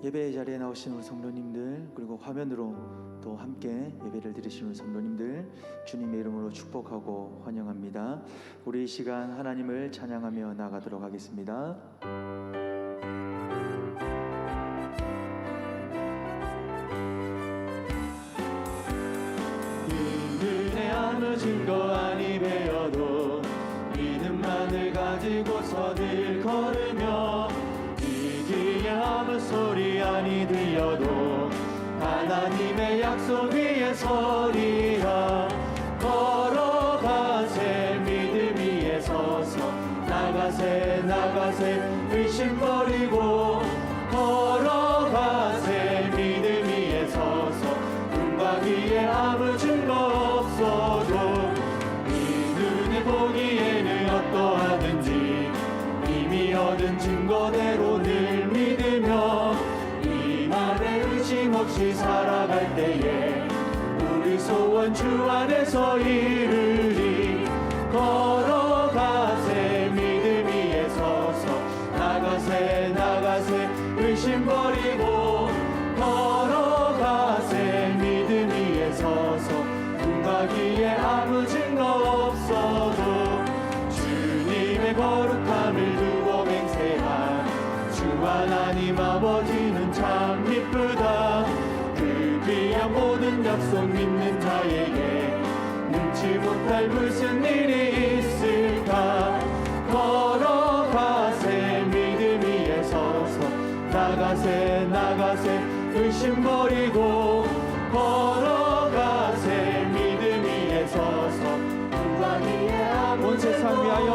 예배의 자리에 나오신 우리 성도님들, 그리고 화면으로 또 함께 예배를 드리시는 성도님들, 주님의 이름으로 축복하고 환영합니다. 우리 이 시간 하나님을 찬양하며 나아가도록 하겠습니다. 눈에 아무 증거 아니 배어도 믿음만을 가지고서 늘 걸으며 이기에 아무 소리 아니 들려도 하나님의 약속 위에 서리라. 걸어가세 믿음 위에 서서 나가세 나가세 의심 버리고 걸어가세 믿음 위에 서서 눈바위에 아무 증거 없어도 이 눈에 보기에는 어떠하든지 이미 얻은 증거대로 늘 믿으며 이 말에 의심 없이 살아갈 때에 우리 소원 주 안에서 이루리. 걸어가세 믿음 위에 서서 나가세 나가세 의심 버리고 걸어가세 믿음 위에 서서 눈가기에 아무 증거 없어도 주님의 거룩함을 두고 맹세한 주 하나님 아버지는 참 이쁘다. 그 귀한 모든 약속 믿는 자에게 능치 못할 무슨 일이 있을까. 걸어가세 믿음 위에 서서 나가세 나가세 의심 버리고 걸어가세 믿음 위에 서서 온 세상 위하여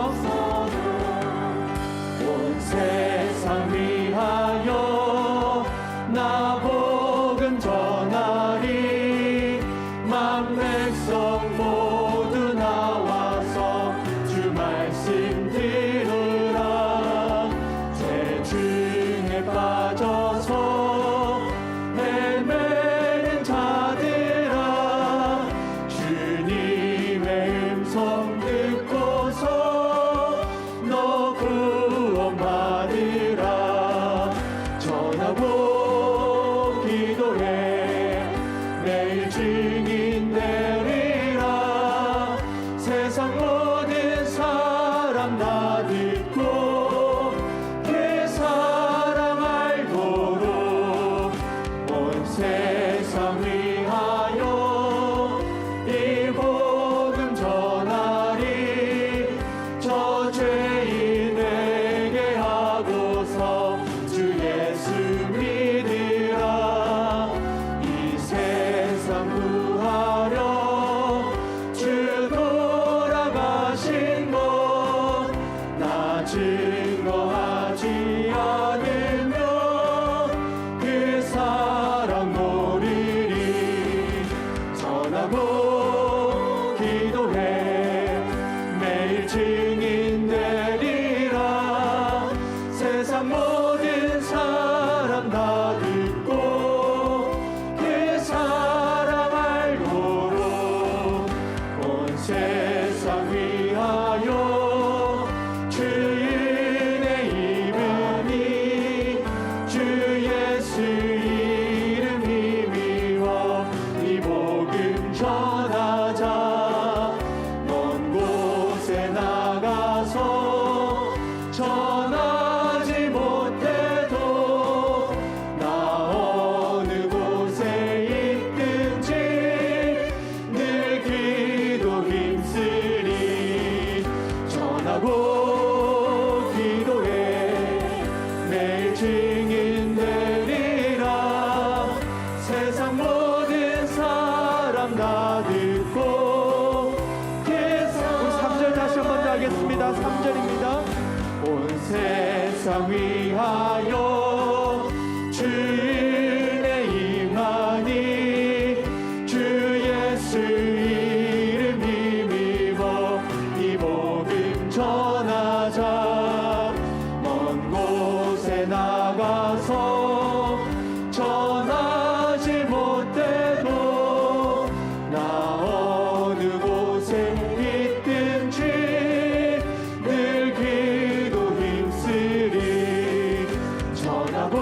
온 세상 위하여 나 복음 전하리. 만 백성 모두 나와서 주 말씀 들으라. 죄 중에 빠져서 헤매는 자들아 주님의 음성 듣고서 너 구원 받으라. 전하고 기도해 매일 증인 되리라. 세상 모든 사람 다 듣고 그 사랑 알도록 온 세상 위하여 이 복음 전하리. 저 죄인에게 하고서 주 예수 믿으라. 이 세상 구하려 주 돌아가신 것 나 증거하지 않으며 그 사랑 모르리. 전하고 기도해 매일 증인 되리라. 세상 모든 사람 다 듣고 그 사랑 알도록 온 세상 위하여 주 은혜 입으니 주 예수 이름 힘입어 이 복음 전하자. 먼 곳에 나가서 전하지 못해도 나 어느 곳에 있든지 늘 기도 힘쓰리. 전하고 기도해 매일 증인 되리라. 세상 모든 사람 다 듣고 그 3절 다시 한 번 더 하겠습니다. 3절입니다. 온 세상 위하여 주 은혜 임하니 주 예수 이름 힘입어 이 복음 전하자. 먼 곳에 나가서 전하지 못해도 나 어느 곳에 있든지 늘 기도 힘쓰리. 전하고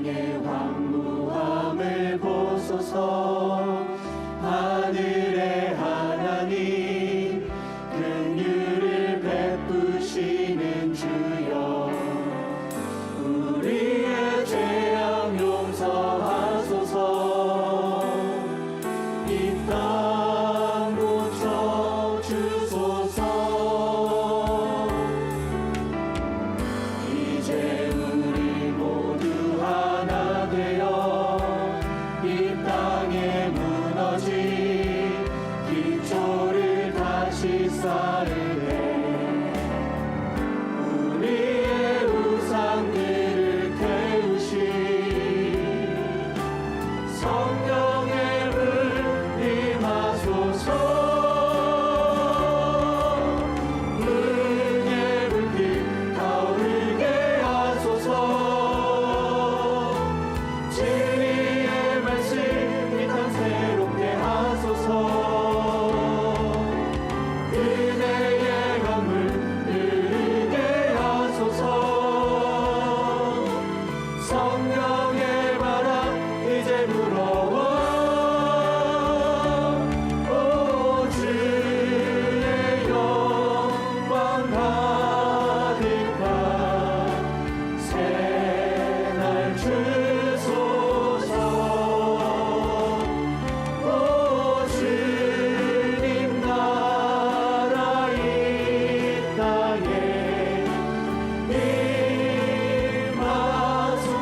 땅의 황무함을 보소서. 하늘의 하나님 긍휼을 베푸시는 주여 우리의 죄악 용서하소서. 이 땅 고쳐 주소서. 이제 우리 모두 하나 되어 이 땅에 무너진 기초를 다시 쌓으되 우리의 우상들을 태우시. 성령의 불 임하소서. 능의 불빛 타오르게 하소서. 진리의 말씀 이 땅 새롭게 하소서. 은혜의 강물 흐르게 하소서. 성령의 바람 이제 불어와. 오 주의 영광 가득한 새날 주소서. 오 주님 나라 이 땅에 임하소서.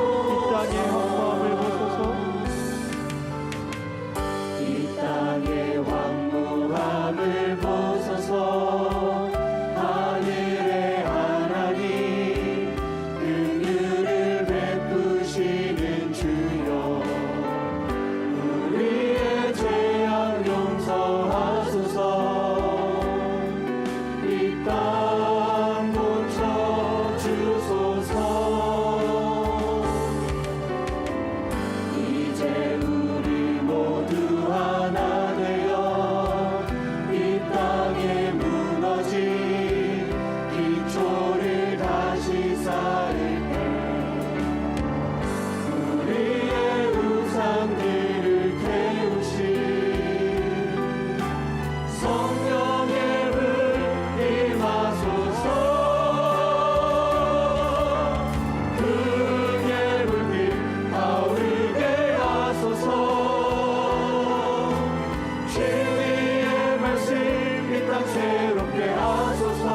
이 땅의 황무함을 보소서. 하늘의 하나님 긍휼을 베푸시는 주여 우리의 죄악 용서하소서. 이 땅 고쳐 주소서. 이제 우리 모두 하나 되어 이 땅에 무너진 기초를 다시 쌓을 때 우리의 우상들을 태우시. 성령의 불 임하소서. 긍의 불빛 타오르게 하소서. 진리의 말씀 이 땅 새롭게 하소서.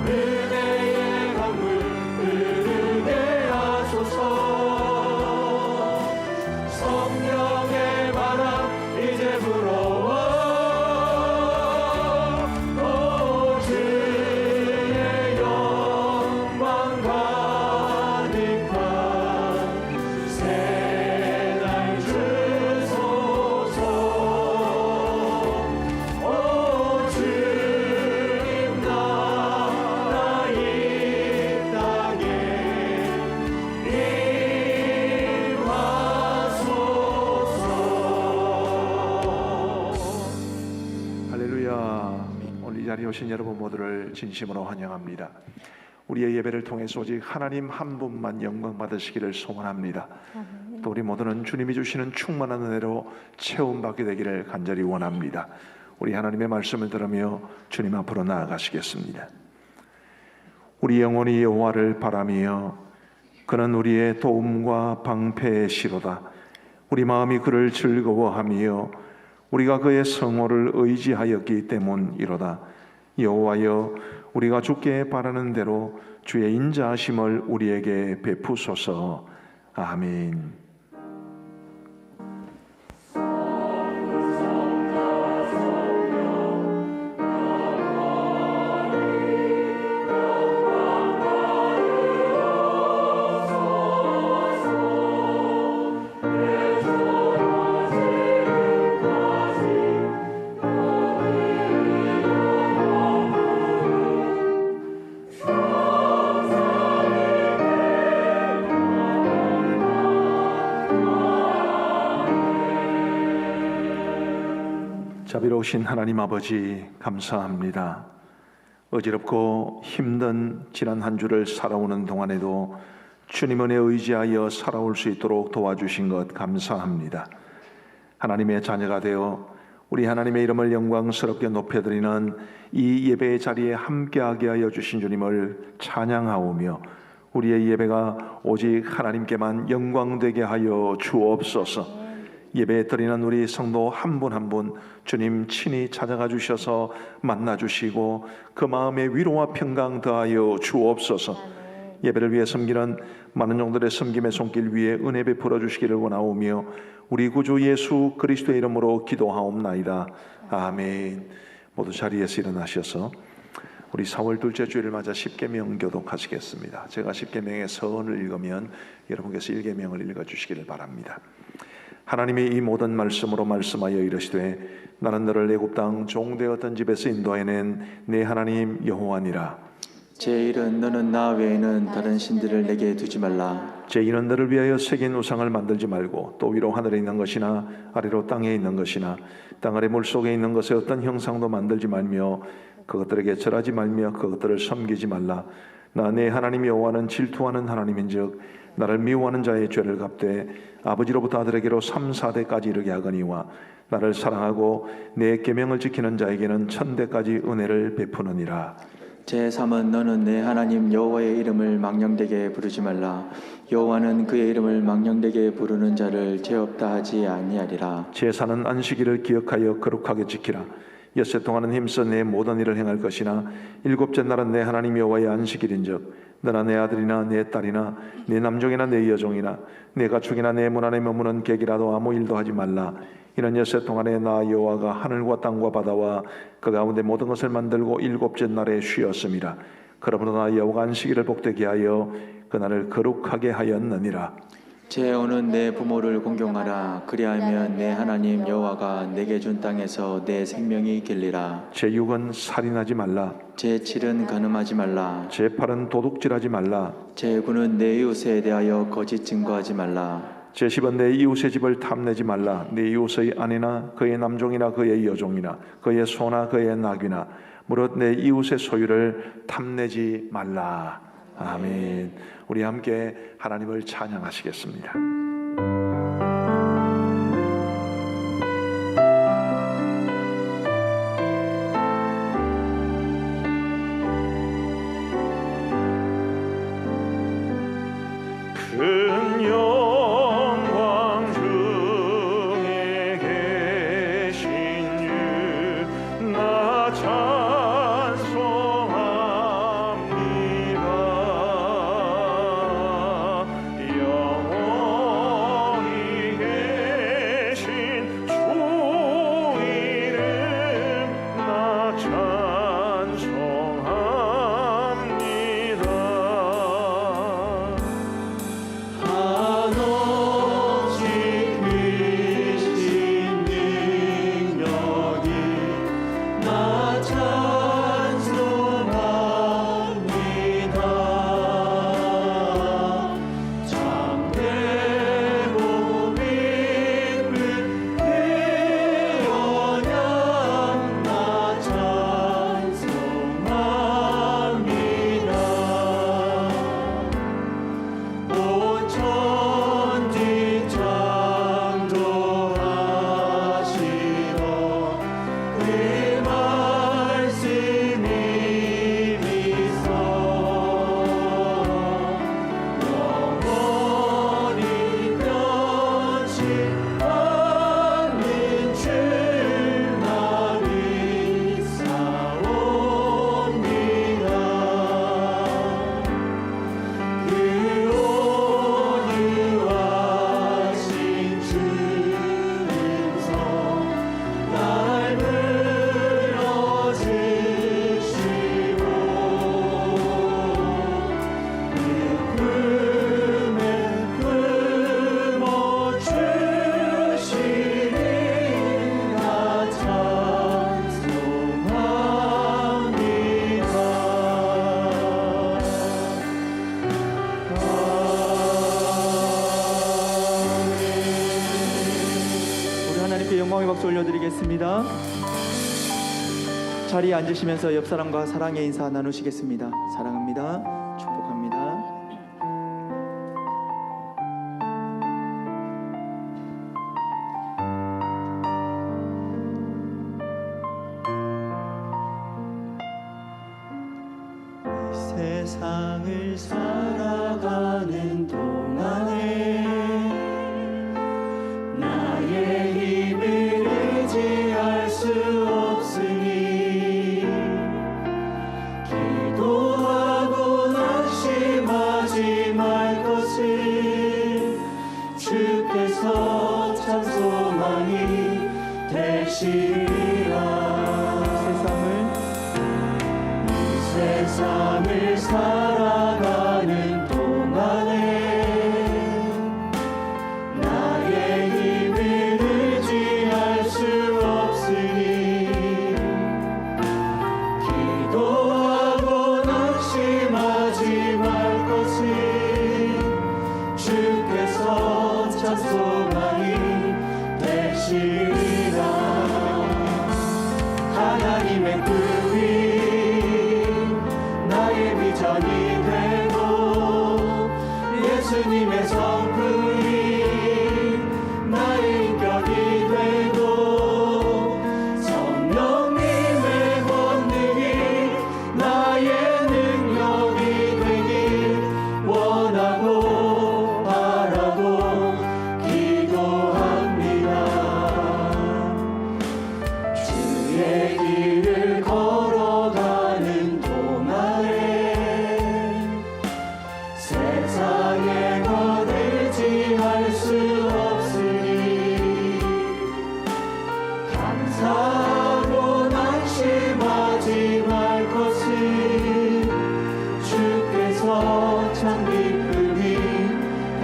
은혜의 강물 흐르게 하소서. 성령의 바람 이제 불어와. 오 주의 영광 가득한 새날 주소서. 오 주님 나라 이 땅에 임하소서. 할렐루야. 오늘 이 자리에 오신 여러분 모두를 진심으로 환영합니다. 우리의 예배를 통해서 오직 하나님 한 분만 영광 받으시기를 소원합니다. 또 우리 모두는 주님이 주시는 충만한 은혜로 체험받게 되기를 간절히 원합니다. 우리 하나님의 말씀을 들으며 주님 앞으로 나아가시겠습니다. 우리 영혼이 여호와를 바라며 그는 우리의 도움과 방패의 시로다. 우리 마음이 그를 즐거워하며 우리가 그의 성호를 의지하였기 때문이로다. 여호와여, 우리가 주께 바라는 대로 주의 인자하심을 우리에게 베푸소서. 아멘. 자비로우신 하나님 아버지, 감사합니다. 어지럽고 힘든 지난 한 주를 살아오는 동안에도 주님 은혜에 의지하여 살아올 수 있도록 도와주신 것 감사합니다. 하나님의 자녀가 되어 우리 하나님의 이름을 영광스럽게 높여드리는 이 예배의 자리에 함께하게 하여 주신 주님을 찬양하오며 우리의 예배가 오직 하나님께만 영광되게 하여 주옵소서. 예배에 드리는 우리 성도 한 분 한 분 주님 친히 찾아가 주셔서 만나 주시고 그 마음에 위로와 평강 더하여 주옵소서. 예배를 위해 섬기는 많은 종들의 섬김의 손길 위에 은혜 베풀어 주시기를 원하오며 우리 구주 예수 그리스도의 이름으로 기도하옵나이다. 아멘. 모두 자리에서 일어나셔서 우리 4월 둘째 주일을 맞아 십계명 교독하시겠습니다. 제가 십계명의 서원을 읽으면 여러분께서 일계명을 읽어주시기를 바랍니다. 하나님이 이 모든 말씀으로 말씀하여 이르시되 나는 너를 애굽 땅 종되었던 집에서 인도해낸 내 하나님 여호와니라. 제1은 너는 나 외에는 다른 신들을 내게 두지 말라. 제2는 너를 위하여 새긴 우상을 만들지 말고 또 위로 하늘에 있는 것이나 아래로 땅에 있는 것이나 땅 아래 물속에 있는 것의 어떤 형상도 만들지 말며 그것들에게 절하지 말며 그것들을 섬기지 말라. 나 내 하나님 여호와는 질투하는 하나님인즉 나를 미워하는 자의 죄를 갚되 아버지로부터 아들에게로 3, 4대까지 이르게 하거니와 나를 사랑하고 내 계명을 지키는 자에게는 1000대까지 은혜를 베푸느니라. 제3은 너는 내 하나님 여호와의 이름을 망령되게 부르지 말라. 여호와는 그의 이름을 망령되게 부르는 자를 죄 없다 하지 아니하리라. 제사는 안식일을 기억하여 거룩하게 지키라. 엿새 동안은 힘써 내 모든 일을 행할 것이나 일곱째 날은 내 하나님 여호와의 안식일인즉 너나 내 아들이나 내 딸이나 내 남종이나 내 여종이나 내 가축이나 내 문 안에 머무는 객이라도 아무 일도 하지 말라. 이는 엿새 동안에 나 여호와가 하늘과 땅과 바다와 그 가운데 모든 것을 만들고 일곱째 날에 쉬었음이라. 그러므로 나 여호와가 안식일을 복되게 하여 그날을 거룩하게 하였느니라. 제5는 내 부모를 공경하라. 그리하면 내 하나님 여호와가 내게 준 땅에서 내 생명이 길리라. 제6은 살인하지 말라. 제7은 간음하지 말라. 제8은 도둑질하지 말라. 제9는 내 이웃에 대하여 거짓 증거하지 말라. 제10은 내 이웃의 집을 탐내지 말라. 내 이웃의 아내나 그의 남종이나 그의 여종이나 그의 소나 그의 낙이나 무릇 내 이웃의 소유를 탐내지 말라. 아멘. 우리 함께 하나님을 찬양하시겠습니다. 큰 영광 중에 계신 주 나 찬송합니다. 영원히 계신 주 이름 나 찬송합니다. 한없이 크신 능력이 나 찬송합니다. 참되고 깊은 그 언약 나 찬송합니다. 온 천지 창조하시던 그 말씀이 미소 영원히 변치 않는 줄 나 믿사옵니다. 그 온유하신 주 은성 날 물어주시고 품에 품어주시니 나 찬송합니다. 우리 하나님께 영광의 박수 올려드리겠습니다. 자리에 앉으시면서 옆 사람과 사랑의 인사 나누시겠습니다. 사랑합니다. 축복합니다. 세상을 살아가는 동안에 나의 힘을 의지할 수 없으니 기도하고 낙심하지 말 것을 주께서 찬송하니 되시리라. 세상을 살아가는 동안에 나의 힘을 의지할 수 없으니 기도하고 낙심하지 말 것을 주께서 찬송하니 되시리라. 하나님의 꿈이 나의 비전이 되고 예수님의 성품이 나의 인격이 되고 성령님의 권능이 나의 능력이 되길 원하고 바라고 기도합니다. 주의 길을 걸어가는 세상의 것 의지할 수 없으니 감사하고 낙심하지 말 것을 주께서 참 기쁨이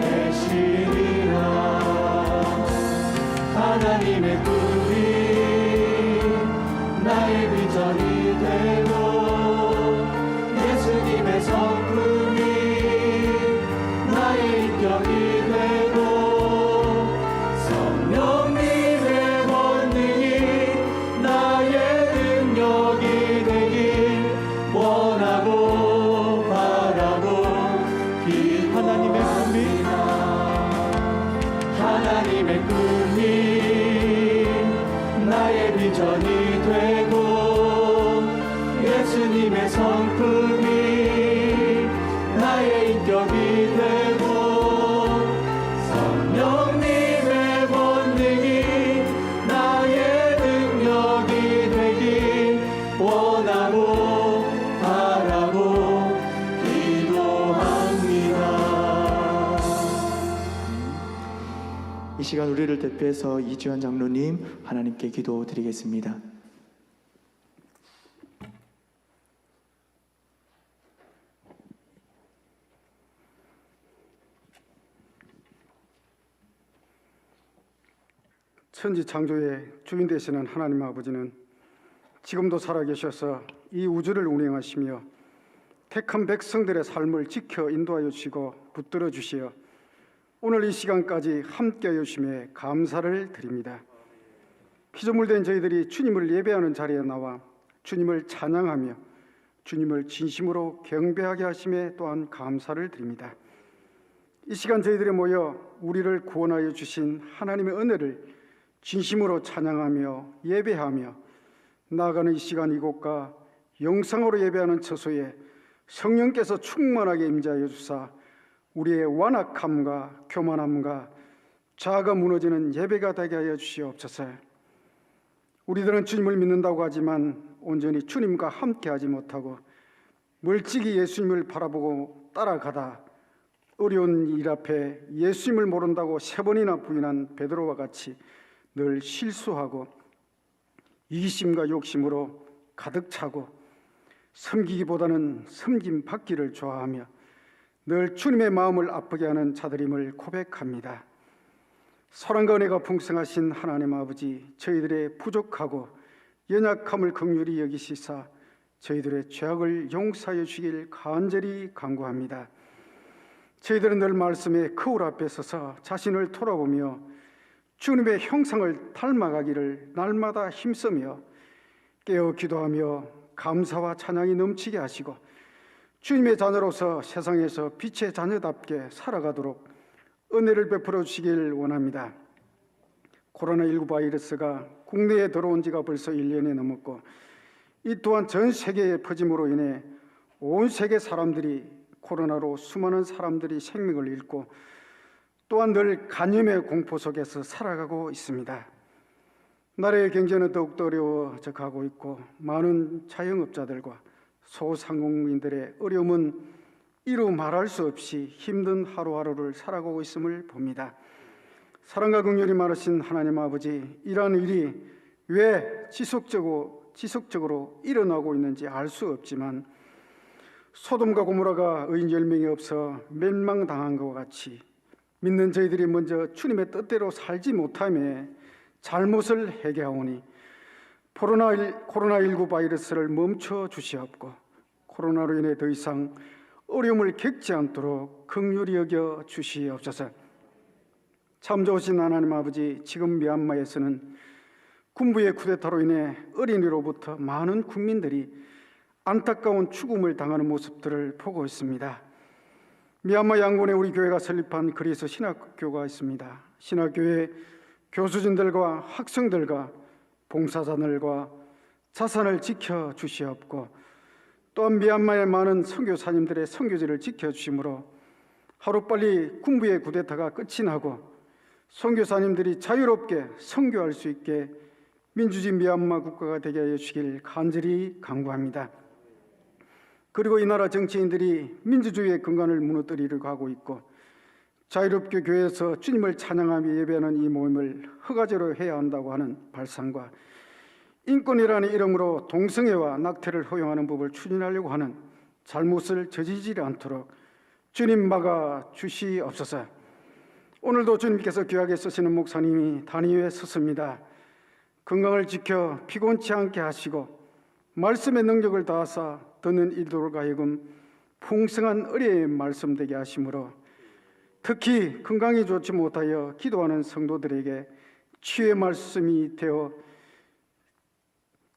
되시리라. 하나님의 꿈이 나의 비전이 되고 예수님의 성품이 나의 인격이 되고 성령님의 권능이 나의 능력이 되길 원하고 바라고 기도합니다. 하나님의 꿈이 나의 비전이 되고 예수님의 성품이 나의 인격이 되고 성령님의 권능이 나의 능력이 되길 원하고 바라고 기도합니다. 이 시간 우리를 대표해서 이주환 장로님 하나님께 기도드리겠습니다. 천지 창조의 주인 되시는 하나님 아버지는 지금도 살아계셔서 이 우주를 운행하시며 택한 백성들의 삶을 지켜 인도하여 주시고 붙들어 주시어 오늘 이 시간까지 함께하여 주심에 감사를 드립니다. 피조물된 저희들이 주님을 예배하는 자리에 나와 주님을 찬양하며 주님을 진심으로 경배하게 하심에 또한 감사를 드립니다. 이 시간 저희들이 모여 우리를 구원하여 주신 하나님의 은혜를 진심으로 찬양하며 예배하며 나아가는 이 시간 이곳과 영상으로 예배하는 처소에 성령께서 충만하게 임재하여 주사 우리의 완악함과 교만함과 자아가 무너지는 예배가 되게 하여 주시옵소서. 우리들은 주님을 믿는다고 하지만 온전히 주님과 함께하지 못하고 멀찍이 예수님을 바라보고 따라가다 어려운 일 앞에 예수님을 모른다고 3번이나 부인한 베드로와 같이 늘 실수하고 이기심과 욕심으로 가득 차고 섬기기보다는 섬김 받기를 좋아하며 늘 주님의 마음을 아프게 하는 자들임을 고백합니다. 사랑과 은혜가 풍성하신 하나님 아버지, 저희들의 부족하고 연약함을 긍휼히 여기시사 저희들의 죄악을 용서하여 주길 간절히 간구합니다. 저희들은 늘 말씀의 거울 앞에 서서 자신을 돌아보며 주님의 형상을 닮아가기를 날마다 힘쓰며 깨어 기도하며 감사와 찬양이 넘치게 하시고 주님의 자녀로서 세상에서 빛의 자녀답게 살아가도록 은혜를 베풀어 주시길 원합니다. 코로나19 바이러스가 국내에 들어온 지가 벌써 1년이 넘었고 이 또한 전 세계의 퍼짐으로 인해 온 세계 사람들이 코로나로 수많은 사람들이 생명을 잃고 또한 늘 간염의 공포 속에서 살아가고 있습니다. 나라의 경제는 더욱더 어려워져 가고 있고 많은 자영업자들과 소상공인들의 어려움은 이루 말할 수 없이 힘든 하루하루를 살아가고 있음을 봅니다. 사랑과 긍휼이 많으신 하나님 아버지, 이러한 일이 왜 지속적으로 일어나고 있는지 알 수 없지만 소돔과 고모라가 의인 10명이 없어 멸망당한 것과 같이 믿는 저희들이 먼저 주님의 뜻대로 살지 못함에 잘못을 회개하오니 코로나19 바이러스를 멈춰 주시옵고 코로나로 인해 더 이상 어려움을 겪지 않도록 긍휼히 여겨 주시옵소서. 참 좋으신 하나님 아버지, 지금 미얀마에서는 군부의 쿠데타로 인해 어린이로부터 많은 국민들이 안타까운 죽음을 당하는 모습들을 보고 있습니다. 미얀마 양곤에 우리 교회가 설립한 그리스 신학교가 있습니다. 신학교의 교수진들과 학생들과 봉사자들과 자산을 지켜 주시옵고 또한 미얀마의 많은 선교사님들의 선교지를 지켜 주심으로 하루빨리 군부의 쿠데타가 끝이 나고 선교사님들이 자유롭게 선교할 수 있게 민주주의 미얀마 국가가 되게 하여 주시길 간절히 간구합니다. 그리고 이 나라 정치인들이 민주주의의 근간을 무너뜨리려고 하고 있고 자유롭게 교회에서 주님을 찬양하며 예배하는 이 모임을 허가제로 해야 한다고 하는 발상과 인권이라는 이름으로 동성애와 낙태를 허용하는 법을 추진하려고 하는 잘못을 저지르지 않도록 주님 막아 주시옵소서. 오늘도 주님께서 귀하게 쓰시는 목사님이 단위 위에 섰습니다. 건강을 지켜 피곤치 않게 하시고 말씀의 능력을 다하사 듣는 이들로 하여금 풍성한 의뢰의 말씀 되게 하심으로 특히 건강이 좋지 못하여 기도하는 성도들에게 치유의 말씀이 되어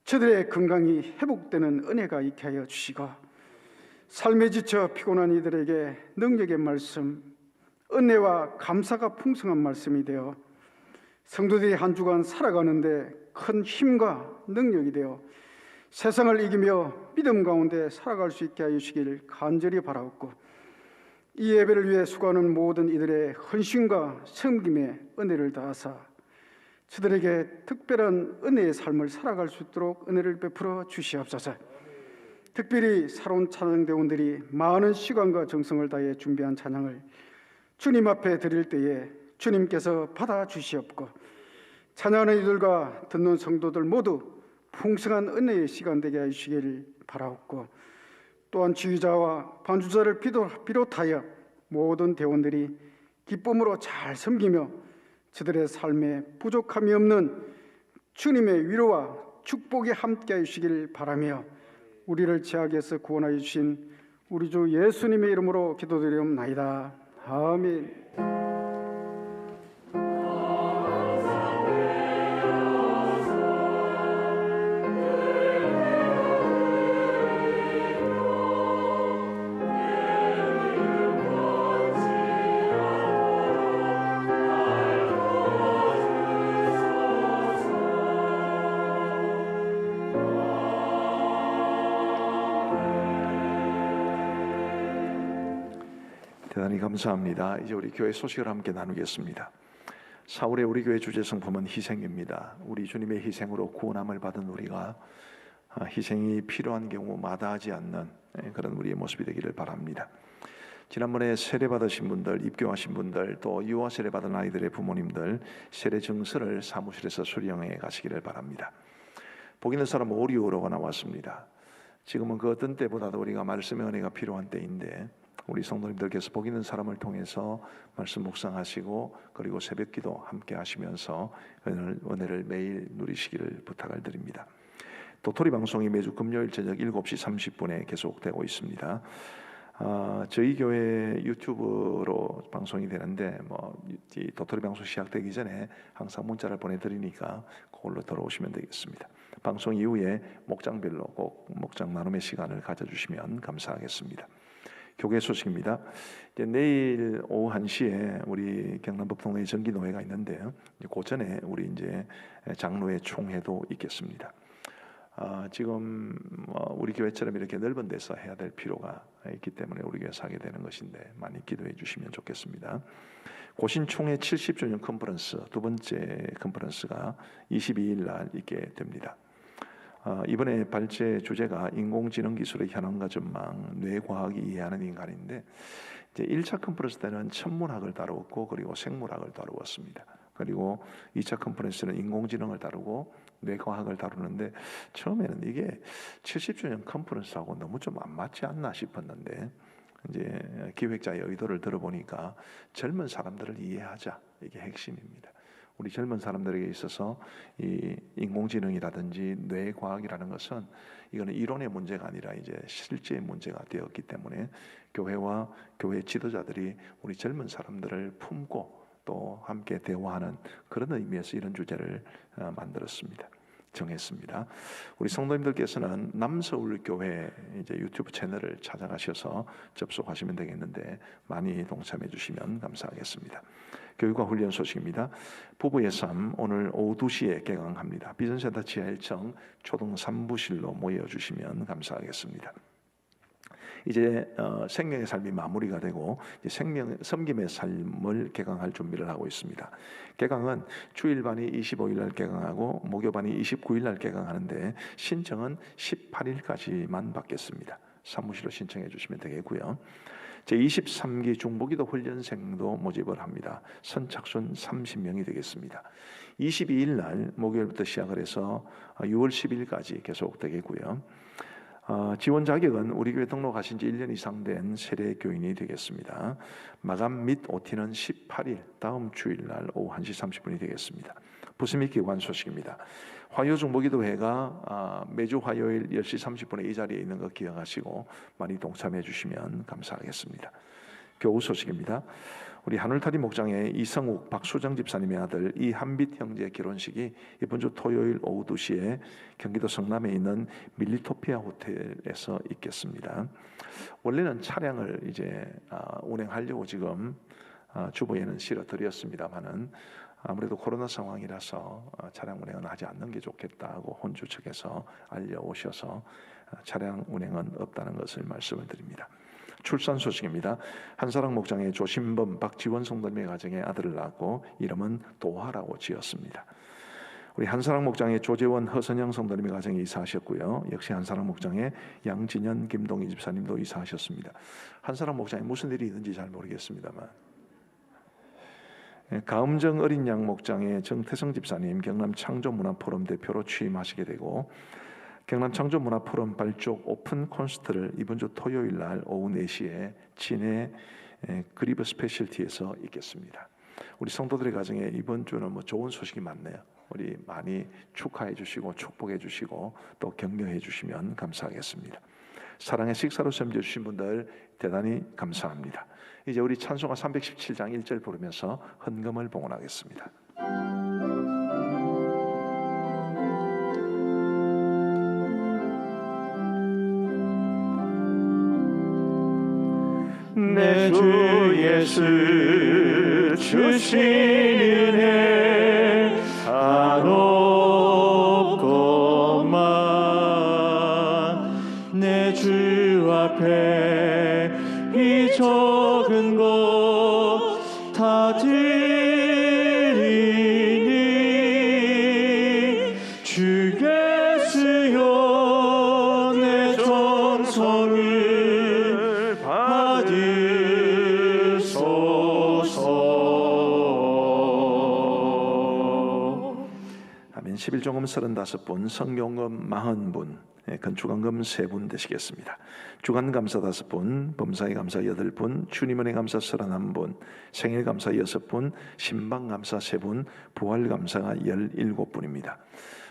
저들의 건강이 회복되는 은혜가 있게 하여 주시고 삶에 지쳐 피곤한 이들에게 능력의 말씀, 은혜와 감사가 풍성한 말씀이 되어 성도들이 한 주간 살아가는데 큰 힘과 능력이 되어 세상을 이기며 믿음 가운데 살아갈 수 있게 하여 주시길 간절히 바라옵고 이 예배를 위해 수고하는 모든 이들의 헌신과 섬김의 은혜를 다하사 저들에게 특별한 은혜의 삶을 살아갈 수 있도록 은혜를 베풀어 주시옵소서. 특별히 새로운 찬양대원들이 많은 시간과 정성을 다해 준비한 찬양을 주님 앞에 드릴 때에 주님께서 받아주시옵고 찬양하는 이들과 듣는 성도들 모두 풍성한 은혜의 시간 되게 하시길 바라옵고 또한 지휘자와 반주자를 비롯하여 모든 대원들이 기쁨으로 잘 섬기며 저들의 삶에 부족함이 없는 주님의 위로와 축복이 함께 하시길 바라며 우리를 죄악에서 구원하여 주신 우리 주 예수님의 이름으로 기도드리옵나이다. 아멘. 대단히 감사합니다. 이제 우리 교회 소식을 함께 나누겠습니다. 4월에 우리 교회 주제 성품은 희생입니다. 우리 주님의 희생으로 구원함을 받은 우리가 희생이 필요한 경우 마다하지 않는 그런 우리의 모습이 되기를 바랍니다. 지난번에 세례 받으신 분들, 입교하신 분들, 또 유아 세례 받은 아이들의 부모님들 세례 증서를 사무실에서 수령해 가시기를 바랍니다. 복 있는 사람 오리오로가 나왔습니다. 지금은 그 어떤 때보다도 우리가 말씀의 은혜가 필요한 때인데 우리 성도님들께서 복 있는 사람을 통해서 말씀 묵상하시고 그리고 새벽기도 함께 하시면서 은혜를 매일 누리시기를 부탁을 드립니다. 도토리 방송이 매주 금요일 저녁 7시 30분에 계속되고 있습니다. 저희 교회 유튜브로 방송이 되는데 이 도토리 방송 시작되기 전에 항상 문자를 보내드리니까 그걸로 들어오시면 되겠습니다. 방송 이후에 목장별로 꼭 목장 나눔의 시간을 가져주시면 감사하겠습니다. 교회 소식입니다. 이제 내일 오후 1시에 우리 경남북동네 정기노회가 있는데요. 그 전에 우리 이제 장로회 총회도 있겠습니다. 지금 우리 교회처럼 이렇게 넓은 데서 해야 될 필요가 있기 때문에 우리 교회에서 하게 되는 것인데 많이 기도해 주시면 좋겠습니다. 고신총회 70주년 컨퍼런스 두 번째 컨퍼런스가 22일 날 있게 됩니다. 이번에 발제 주제가 인공지능 기술의 현황과 전망, 뇌과학이 이해하는 인간인데 이제 1차 컨퍼런스 때는 천문학을 다루었고 그리고 생물학을 다루었습니다. 그리고 2차 컨퍼런스는 인공지능을 다루고 뇌과학을 다루는데 처음에는 이게 70주년 컨퍼런스하고 너무 좀 안 맞지 않나 싶었는데 이제 기획자의 의도를 들어보니까 젊은 사람들을 이해하자, 이게 핵심입니다. 우리 젊은 사람들에게 있어서 이 인공지능이라든지 뇌과학이라는 것은 이거는 이론의 문제가 아니라 이제 실제의 문제가 되었기 때문에 교회와 교회 지도자들이 우리 젊은 사람들을 품고 또 함께 대화하는 그런 의미에서 이런 주제를 만들었습니다. 정했습니다. 우리 성도님들께서는 남서울교회 이제 유튜브 채널을 찾아가셔서 접속하시면 되겠는데 많이 동참해 주시면 감사하겠습니다. 교육과 훈련 소식입니다. 부부의 삶 오늘 오후 2시에 개강합니다. 비전센터 지하 1층 초등 3부실로 모여주시면 감사하겠습니다. 이제 생명의 삶이 마무리가 되고 이제 섬김의 삶을 개강할 준비를 하고 있습니다. 개강은 주일반이 25일 날 개강하고 목요반이 29일 날 개강하는데 신청은 18일까지만 받겠습니다. 사무실로 신청해 주시면 되겠고요. 제23기 중보기도 훈련생도 모집을 합니다. 선착순 30명이 되겠습니다. 22일 날 목요일부터 시작을 해서 6월 10일까지 계속 되겠고요. 지원 자격은 우리 교회 등록하신 지 1년 이상 된 세례 교인이 되겠습니다. 마감 및 OT는 18일 다음 주일날 오후 1시 30분이 되겠습니다. 부스밋 기관 소식입니다. 화요중보기도회가 매주 화요일 10시 30분에 이 자리에 있는 거 기억하시고 많이 동참해 주시면 감사하겠습니다. 교우 소식입니다. 우리 하늘타리 목장의 이성욱 박수정 집사님의 아들 이한빛 형제 결혼식이 이번 주 토요일 오후 2시에 경기도 성남에 있는 밀리토피아 호텔에서 있겠습니다. 원래는 차량을 이제 운행하려고 지금 주보에는 실어드렸습니다만은 아무래도 코로나 상황이라서 차량 운행은 하지 않는 게 좋겠다고 혼주 측에서 알려오셔서 차량 운행은 없다는 것을 말씀을 드립니다. 출산 소식입니다. 한사랑 목장의 조신범 박지원 성도님의 가정에 아들을 낳고 이름은 도하라고 지었습니다. 우리 한사랑 목장의 조재원 허선영 성도님의 가정에 이사하셨고요. 역시 한사랑 목장의 양진현 김동희 집사님도 이사하셨습니다. 한사랑 목장에 무슨 일이 있는지 잘 모르겠습니다만 가음정 어린 양 목장의 정태성 집사님 경남 창조문화포럼 대표로 취임하시게 되고 경남 창조문화포럼 발족 오픈 콘서트를 이번 주 토요일 날 오후 4시에 진해 그리브 스페셜티에서 있겠습니다. 우리 성도들의 가정에 이번 주는 뭐 좋은 소식이 많네요. 우리 많이 축하해 주시고 축복해 주시고 또 격려해 주시면 감사하겠습니다. 사랑의 식사로 섬겨 주신 분들 대단히 감사합니다. 이제 우리 찬송가 317장 1절 부르면서 헌금을 봉헌하겠습니다. 내 주 예수 주신 은혜 한없고만 내 주 앞에 이 적은 것 다 드리니 주께 쓰여 내 정성을 받으소서. 아멘. 11종금 35분, 성경금 40분, 건축원금 3분 되시겠습니다. 주간감사 5분, 범사의 감사 8분, 주님은혜 감사 31분, 생일감사 6분, 신방감사 3분, 부활감사가 17분입니다.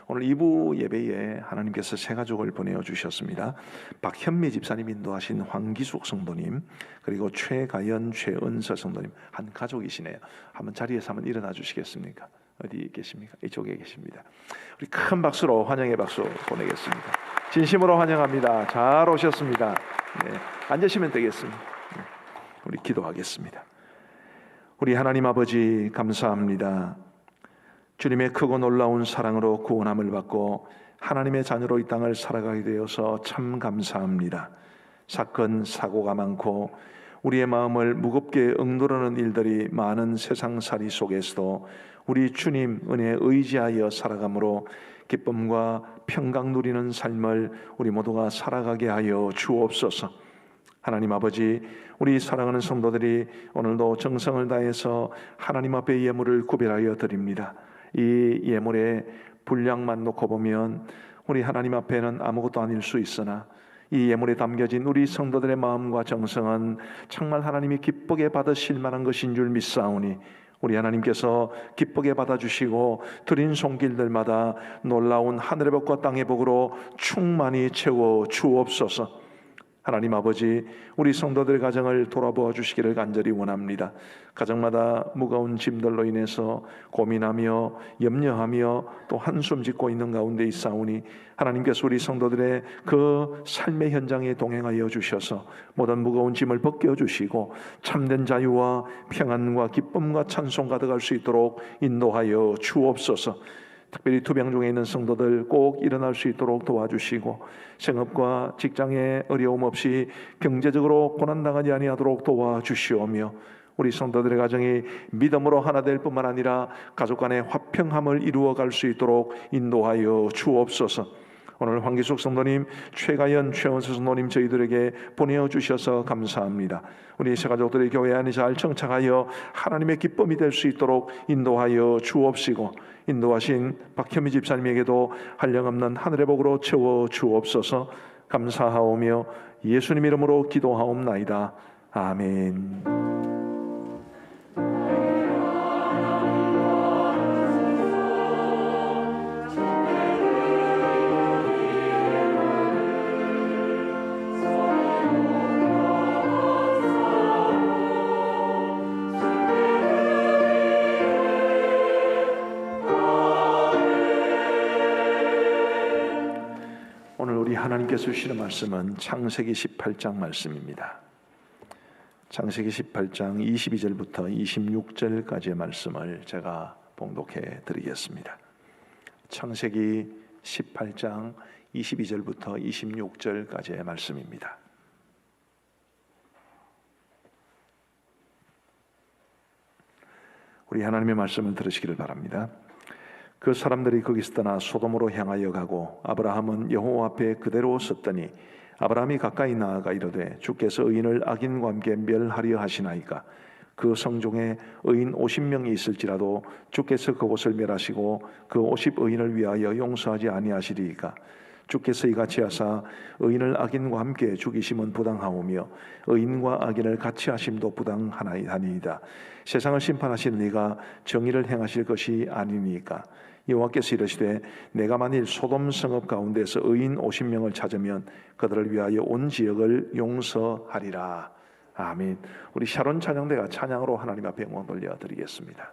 오늘 2부 예배에 하나님께서 세 가족을 보내주셨습니다. 박현미 집사님 인도하신 황기숙 성도님, 그리고 최가연, 최은서 성도님, 한 가족이시네요. 한번 자리에서 한번 일어나 주시겠습니까? 어디 계십니까? 이쪽에 계십니다. 우리 큰 박수로 환영의 박수 보내겠습니다. 진심으로 환영합니다. 잘 오셨습니다. 네, 앉으시면 되겠습니다. 네, 우리 기도하겠습니다. 우리 하나님 아버지 감사합니다. 주님의 크고 놀라운 사랑으로 구원함을 받고 하나님의 자녀로 이 땅을 살아가게 되어서 참 감사합니다. 사건, 사고가 많고 우리의 마음을 무겁게 억누르는 일들이 많은 세상살이 속에서도 우리 주님 은혜에 의지하여 살아감으로 기쁨과 평강 누리는 삶을 우리 모두가 살아가게 하여 주옵소서. 하나님 아버지, 우리 사랑하는 성도들이 오늘도 정성을 다해서 하나님 앞에 예물을 구별하여 드립니다. 이 예물의 분량만 놓고 보면 우리 하나님 앞에는 아무것도 아닐 수 있으나 이 예물에 담겨진 우리 성도들의 마음과 정성은 정말 하나님이 기쁘게 받으실 만한 것인 줄 믿사오니 우리 하나님께서 기쁘게 받아주시고 드린 손길들마다 놀라운 하늘의 복과 땅의 복으로 충만히 채워 주옵소서. 하나님 아버지, 우리 성도들의 가정을 돌아보아 주시기를 간절히 원합니다. 가정마다 무거운 짐들로 인해서 고민하며 염려하며 또 한숨 짓고 있는 가운데 있사오니 하나님께서 우리 성도들의 그 삶의 현장에 동행하여 주셔서 모든 무거운 짐을 벗겨 주시고 참된 자유와 평안과 기쁨과 찬송 가득할 수 있도록 인도하여 주옵소서. 특별히 투병 중에 있는 성도들 꼭 일어날 수 있도록 도와주시고 생업과 직장에 어려움 없이 경제적으로 고난당하지 아니하도록 도와주시오며 우리 성도들의 가정이 믿음으로 하나 될 뿐만 아니라 가족 간의 화평함을 이루어갈 수 있도록 인도하여 주옵소서. 오늘 황기숙 성도님, 최가연, 최원수 성도님 저희들에게 보내주셔서 감사합니다. 우리 새가족들의 교회 안에 잘 정착하여 하나님의 기쁨이 될 수 있도록 인도하여 주옵시고 인도하신 박현미 집사님에게도 한량없는 하늘의 복으로 채워 주옵소서. 감사하오며 예수님 이름으로 기도하옵나이다. 아멘. 하나님께서 주시는 말씀은 창세기 18장 말씀입니다. 창세기 18장 22절부터 26절까지의 말씀을 제가 봉독해 드리겠습니다. 창세기 18장 22절부터 26절까지의 말씀입니다. 우리 하나님의 말씀을 들으시기를 바랍니다. 그 사람들이 거기서 떠나 소돔으로 향하여 가고 아브라함은 여호와 앞에 그대로 섰더니 아브라함이 가까이 나아가 이르되 주께서 의인을 악인과 함께 멸하려 하시나이까. 그 성중에 의인 50명이 있을지라도 주께서 그곳을 멸하시고 그 50의인을 위하여 용서하지 아니하시리이까. 주께서 이같이 하사 의인을 악인과 함께 죽이심은 부당하오며 의인과 악인을 같이 하심도 부당하나이다. 세상을 심판하시는 이가 정의를 행하실 것이 아니니까. 여호와께서 이르시되 내가 만일 소돔 성읍 가운데서 의인 50명을 찾으면 그들을 위하여 온 지역을 용서하리라. 아멘. 우리 샤론 찬양대가 찬양으로 하나님 앞에 영광 돌려드리겠습니다.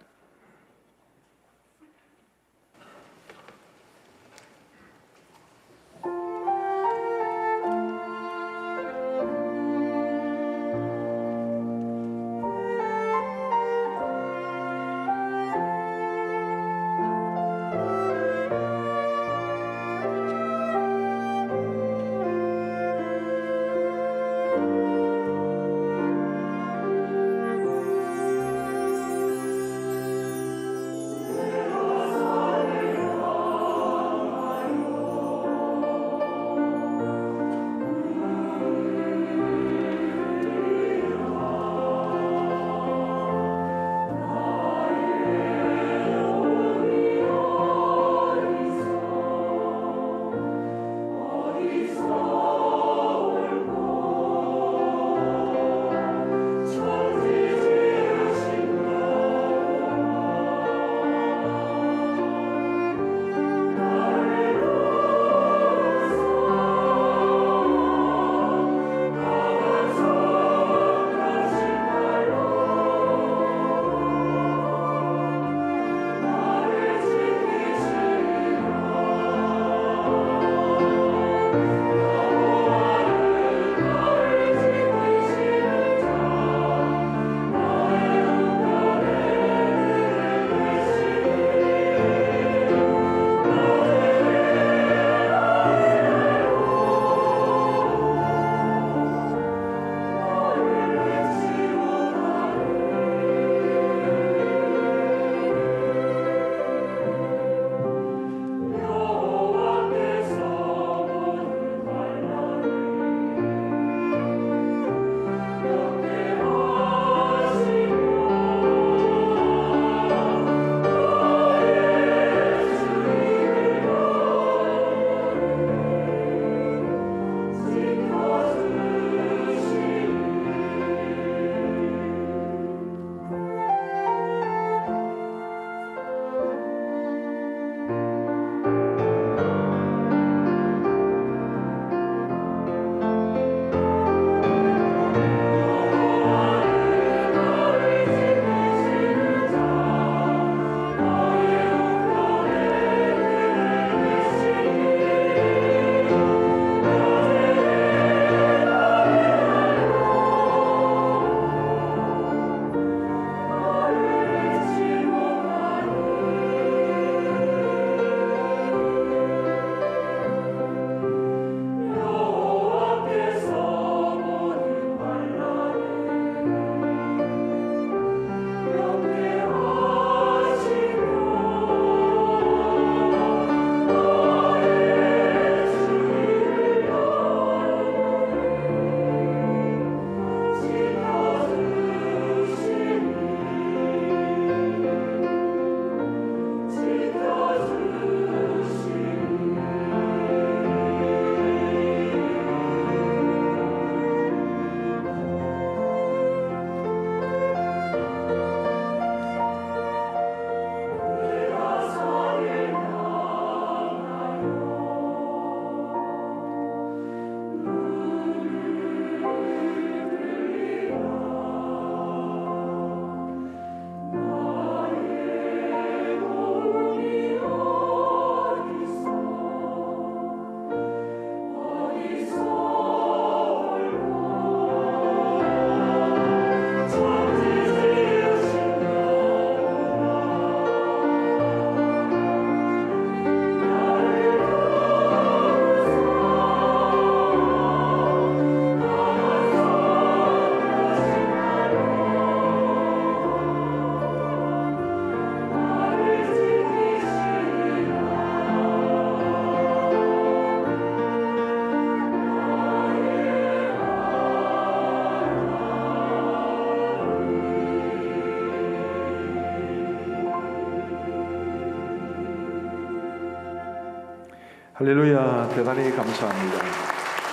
할렐루야. 대단히 감사합니다.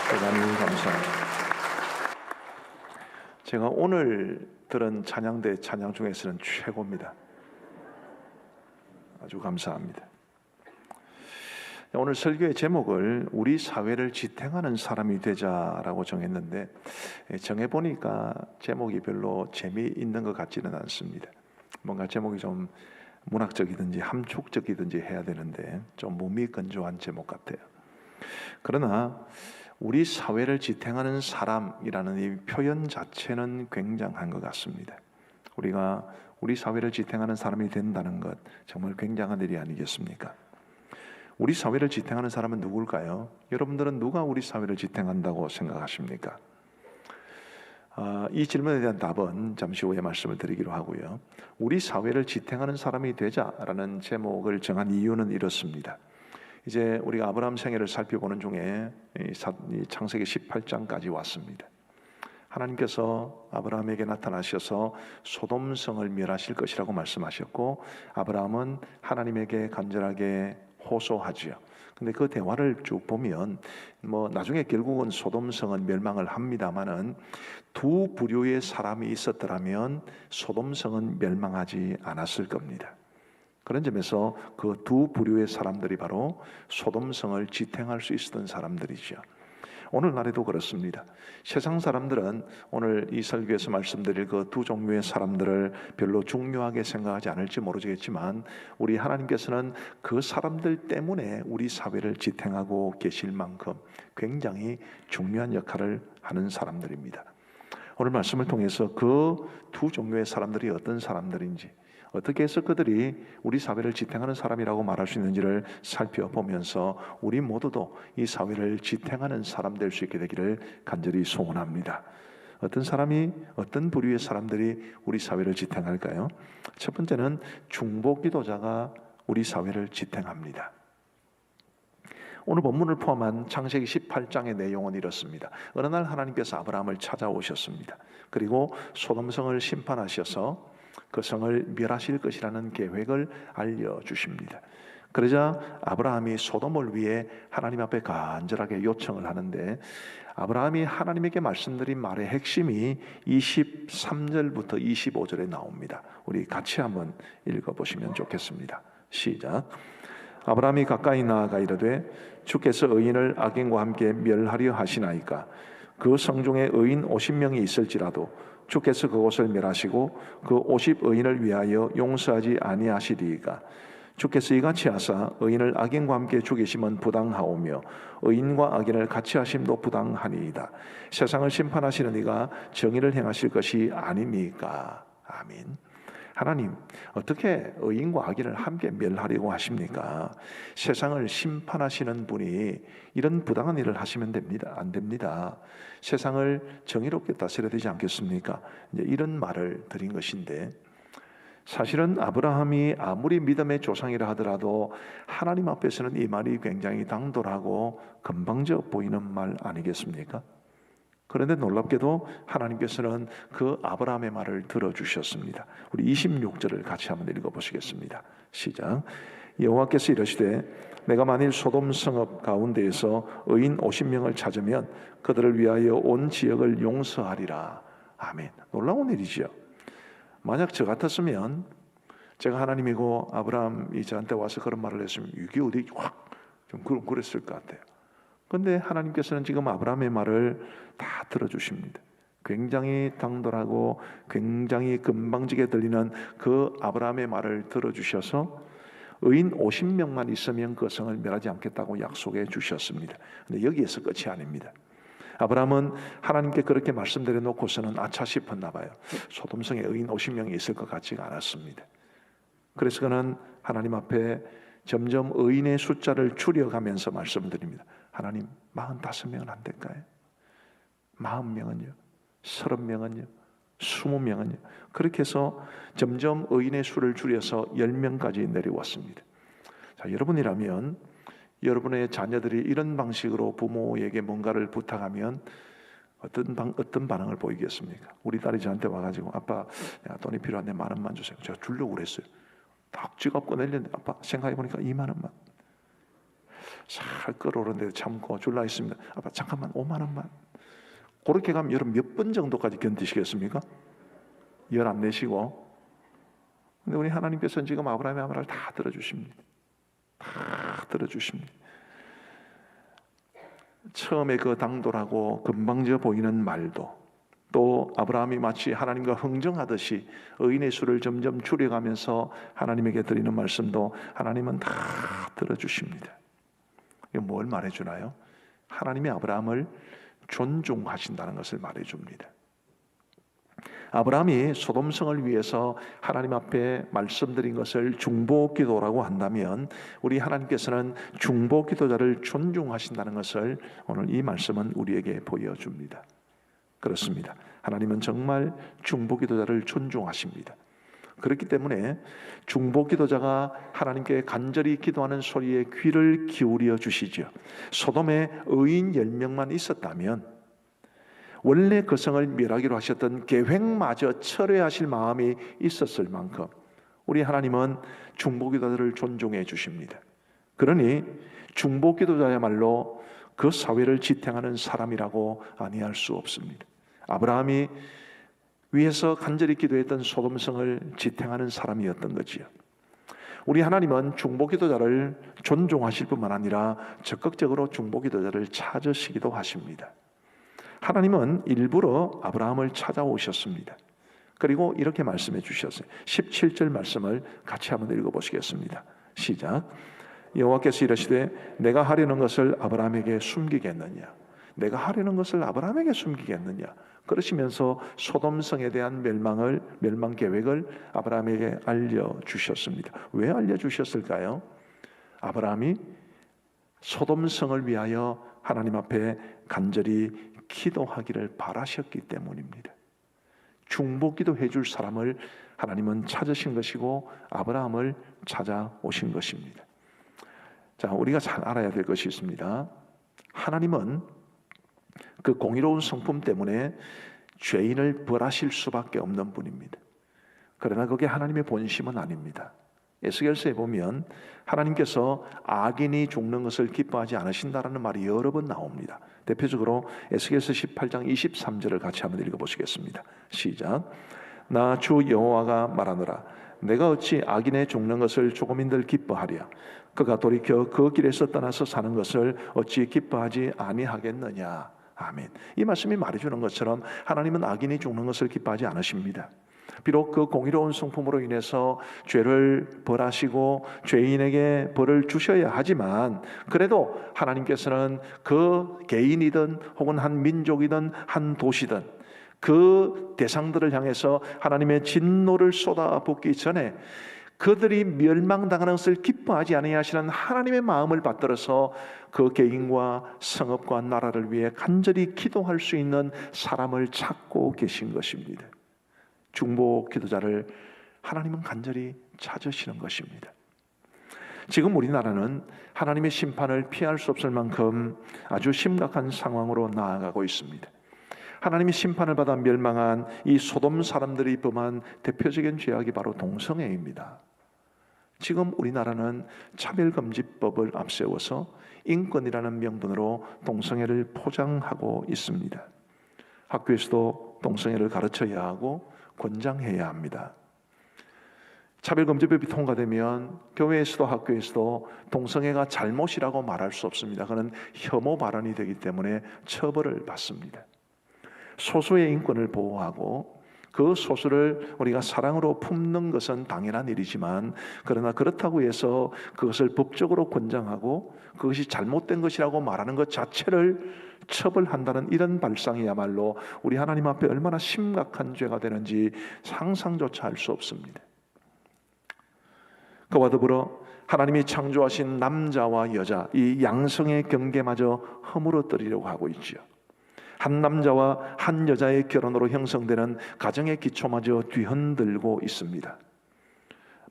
대단히 감사합니다. 제가 오늘 들은 찬양대 찬양 중에서는 최고입니다. 아주 감사합니다. 오늘 설교의 제목을 우리 사회를 지탱하는 사람이 되자라고 정했는데, 정해보니까 제목이 별로 재미있는 것 같지는 않습니다. 뭔가 제목이 좀 문학적이든지 함축적이든지 해야 되는데 좀 무미건조한 제목 같아요. 그러나 우리 사회를 지탱하는 사람이라는 이 표현 자체는 굉장한 것 같습니다. 우리가 우리 사회를 지탱하는 사람이 된다는 것 정말 굉장한 일이 아니겠습니까? 우리 사회를 지탱하는 사람은 누굴까요? 여러분들은 누가 우리 사회를 지탱한다고 생각하십니까? 이 질문에 대한 답은 잠시 후에 말씀을 드리기로 하고요. 우리 사회를 지탱하는 사람이 되자라는 제목을 정한 이유는 이렇습니다. 이제 우리가 아브라함 생애를 살펴보는 중에 창세기 18장까지 왔습니다. 하나님께서 아브라함에게 나타나셔서 소돔성을 멸하실 것이라고 말씀하셨고, 아브라함은 하나님에게 간절하게 호소하지요. 근데 그 대화를 쭉 보면 나중에 결국은 소돔성은 멸망을 합니다마는 두 부류의 사람이 있었더라면 소돔성은 멸망하지 않았을 겁니다. 그런 점에서 그 두 부류의 사람들이 바로 소돔성을 지탱할 수 있었던 사람들이죠. 오늘날에도 그렇습니다. 세상 사람들은 오늘 이 설교에서 말씀드릴 그 두 종류의 사람들을 별로 중요하게 생각하지 않을지 모르겠지만, 우리 하나님께서는 그 사람들 때문에 우리 사회를 지탱하고 계실 만큼 굉장히 중요한 역할을 하는 사람들입니다. 오늘 말씀을 통해서 그 두 종류의 사람들이 어떤 사람들인지, 어떻게 해서 그들이 우리 사회를 지탱하는 사람이라고 말할 수 있는지를 살펴보면서 우리 모두도 이 사회를 지탱하는 사람 될 수 있게 되기를 간절히 소원합니다. 어떤 사람이, 어떤 부류의 사람들이 우리 사회를 지탱할까요? 첫 번째는 중보기도자가 우리 사회를 지탱합니다. 오늘 본문을 포함한 창세기 18장의 내용은 이렇습니다. 어느 날 하나님께서 아브라함을 찾아오셨습니다. 그리고 소돔성을 심판하셔서 그 성을 멸하실 것이라는 계획을 알려주십니다. 그러자 아브라함이 소돔을 위해 하나님 앞에 간절하게 요청을 하는데, 아브라함이 하나님에게 말씀드린 말의 핵심이 23절부터 25절에 나옵니다. 우리 같이 한번 읽어보시면 좋겠습니다. 시작. 아브라함이 가까이 나아가 이르되 주께서 의인을 악인과 함께 멸하려 하시나이까? 그 성중에 의인 50명이 있을지라도 주께서 그곳을 멸하시고 그 50의인을 위하여 용서하지 아니하시리이까? 주께서 이같이 하사 의인을 악인과 함께 죽이심은 부당하오며 의인과 악인을 같이 하심도 부당하니이다. 세상을 심판하시는 이가 정의를 행하실 것이 아닙니까? 아멘. 하나님, 어떻게 의인과 악인을 함께 멸하려고 하십니까? 세상을 심판하시는 분이 이런 부당한 일을 하시면 됩니다. 안 됩니다. 세상을 정의롭게 다스려야 되지 않겠습니까? 이제 이런 말을 드린 것인데, 사실은 아브라함이 아무리 믿음의 조상이라 하더라도 하나님 앞에서는 이 말이 굉장히 당돌하고 건방져 보이는 말 아니겠습니까? 그런데 놀랍게도 하나님께서는 그 아브라함의 말을 들어주셨습니다. 우리 26절을 같이 한번 읽어보시겠습니다. 시작. 여호와께서 이르시되 내가 만일 소돔 성읍 가운데에서 의인 50명을 찾으면 그들을 위하여 온 지역을 용서하리라. 아멘. 놀라운 일이죠. 만약 저 같았으면, 제가 하나님이고 아브라함이 저한테 와서 그런 말을 했으면 이게 어디 확 좀 그랬을 것 같아요. 그런데 하나님께서는 지금 아브라함의 말을 다 들어주십니다. 굉장히 당돌하고 굉장히 건방지게 들리는 그 아브라함의 말을 들어주셔서 의인 50명만 있으면 그 성을 멸하지 않겠다고 약속해 주셨습니다. 그런데 여기에서 끝이 아닙니다. 아브라함은 하나님께 그렇게 말씀드려 놓고서는 아차 싶었나 봐요. 소돔성에 의인 50명이 있을 것 같지가 않았습니다. 그래서 그는 하나님 앞에 점점 의인의 숫자를 줄여가면서 말씀을 드립니다. 하나님, 45명은 안 될까요? 40명은요? 30명은요? 20명은요? 그렇게 해서 점점 의인의 수를 줄여서 10명까지 내려왔습니다. 자, 여러분이라면 여러분의 자녀들이 이런 방식으로 부모에게 뭔가를 부탁하면 어떤 반응을 보이겠습니까? 우리 딸이 저한테 와가지고 아빠, 내가 돈이 필요한데 10,000원만 주세요. 제가 주려고 그랬어요. 딱 지갑 꺼내려는데 아빠 생각해보니까 20,000원만. 잘 끌어오는데 참고 줄라 했습니다. 아빠 잠깐만 5만 원만. 그렇게 가면 여러분 몇 번 정도까지 견디시겠습니까? 열 안 내시고. 근데 우리 하나님께서는 지금 아브라함의 말을 다 들어주십니다. 다 들어주십니다. 처음에 그 당돌하고 금방져 보이는 말도, 또 아브라함이 마치 하나님과 흥정하듯이 의인의 수를 점점 줄여가면서 하나님에게 드리는 말씀도 하나님은 다 들어주십니다. 이거 뭘 말해주나요? 하나님이 아브라함을 존중하신다는 것을 말해줍니다. 아브라함이 소돔성을 위해서 하나님 앞에 말씀드린 것을 중보기도라고 한다면 우리 하나님께서는 중보기도자를 존중하신다는 것을 오늘 이 말씀은 우리에게 보여줍니다. 그렇습니다. 하나님은 정말 중보기도자를 존중하십니다. 그렇기 때문에 중보기도자가 하나님께 간절히 기도하는 소리에 귀를 기울여 주시죠. 소돔에 의인 10명만 있었다면 원래 그 성을 멸하기로 하셨던 계획마저 철회하실 마음이 있었을 만큼 우리 하나님은 중보기도자를 존중해 주십니다. 그러니 중보기도자야말로 그 사회를 지탱하는 사람이라고 아니할 수 없습니다. 아브라함이 위에서 간절히 기도했던 소돔성을 지탱하는 사람이었던 거지요. 우리 하나님은 중보기도자를 존중하실 뿐만 아니라 적극적으로 중보기도자를 찾으시기도 하십니다. 하나님은 일부러 아브라함을 찾아오셨습니다. 그리고 이렇게 말씀해 주셨어요. 17절 말씀을 같이 한번 읽어보시겠습니다. 시작. 여호와께서 이르시되 내가 하려는 것을 아브라함에게 숨기겠느냐? 내가 하려는 것을 아브라함에게 숨기겠느냐? 그러시면서 소돔성에 대한 멸망 계획을 아브라함에게 알려주셨습니다. 왜 알려주셨을까요? 아브라함이 소돔성을 위하여 하나님 앞에 간절히 기도하기를 바라셨기 때문입니다. 중보기도 해줄 사람을 하나님은 찾으신 것이고 아브라함을 찾아오신 것입니다. 자, 우리가 잘 알아야 될 것이 있습니다. 하나님은 그 공의로운 성품 때문에 죄인을 벌하실 수밖에 없는 분입니다. 그러나 그게 하나님의 본심은 아닙니다. 에스겔서에 보면 하나님께서 악인이 죽는 것을 기뻐하지 않으신다라는 말이 여러 번 나옵니다. 대표적으로 에스겔서 18장 23절을 같이 한번 읽어보시겠습니다. 시작. 나 주 여호와가 말하노라. 내가 어찌 악인의 죽는 것을 조금인들 기뻐하랴. 그가 돌이켜 그 길에서 떠나서 사는 것을 어찌 기뻐하지 아니하겠느냐. 아멘. 이 말씀이 말해주는 것처럼 하나님은 악인이 죽는 것을 기뻐하지 않으십니다. 비록 그 공의로운 성품으로 인해서 죄를 벌하시고 죄인에게 벌을 주셔야 하지만 그래도 하나님께서는 그 개인이든 혹은 한 민족이든 한 도시든 그 대상들을 향해서 하나님의 진노를 쏟아붓기 전에 그들이 멸망당하는 것을 기뻐하지 아니하시는 하나님의 마음을 받들어서 그 개인과 성읍과 나라를 위해 간절히 기도할 수 있는 사람을 찾고 계신 것입니다. 중보 기도자를 하나님은 간절히 찾으시는 것입니다. 지금 우리나라는 하나님의 심판을 피할 수 없을 만큼 아주 심각한 상황으로 나아가고 있습니다. 하나님이 심판을 받아 멸망한 이 소돔 사람들이 범한 대표적인 죄악이 바로 동성애입니다. 지금 우리나라는 차별금지법을 앞세워서 인권이라는 명분으로 동성애를 포장하고 있습니다. 학교에서도 동성애를 가르쳐야 하고 권장해야 합니다. 차별금지법이 통과되면 교회에서도 학교에서도 동성애가 잘못이라고 말할 수 없습니다. 그는 혐오 발언이 되기 때문에 처벌을 받습니다. 소수의 인권을 보호하고 그 소수를 우리가 사랑으로 품는 것은 당연한 일이지만 그러나 그렇다고 해서 그것을 법적으로 권장하고 그것이 잘못된 것이라고 말하는 것 자체를 처벌한다는 이런 발상이야말로 우리 하나님 앞에 얼마나 심각한 죄가 되는지 상상조차 할 수 없습니다. 그와 더불어 하나님이 창조하신 남자와 여자 이 양성의 경계마저 허물어뜨리려고 하고 있죠. 한 남자와 한 여자의 결혼으로 형성되는 가정의 기초마저 뒤흔들고 있습니다.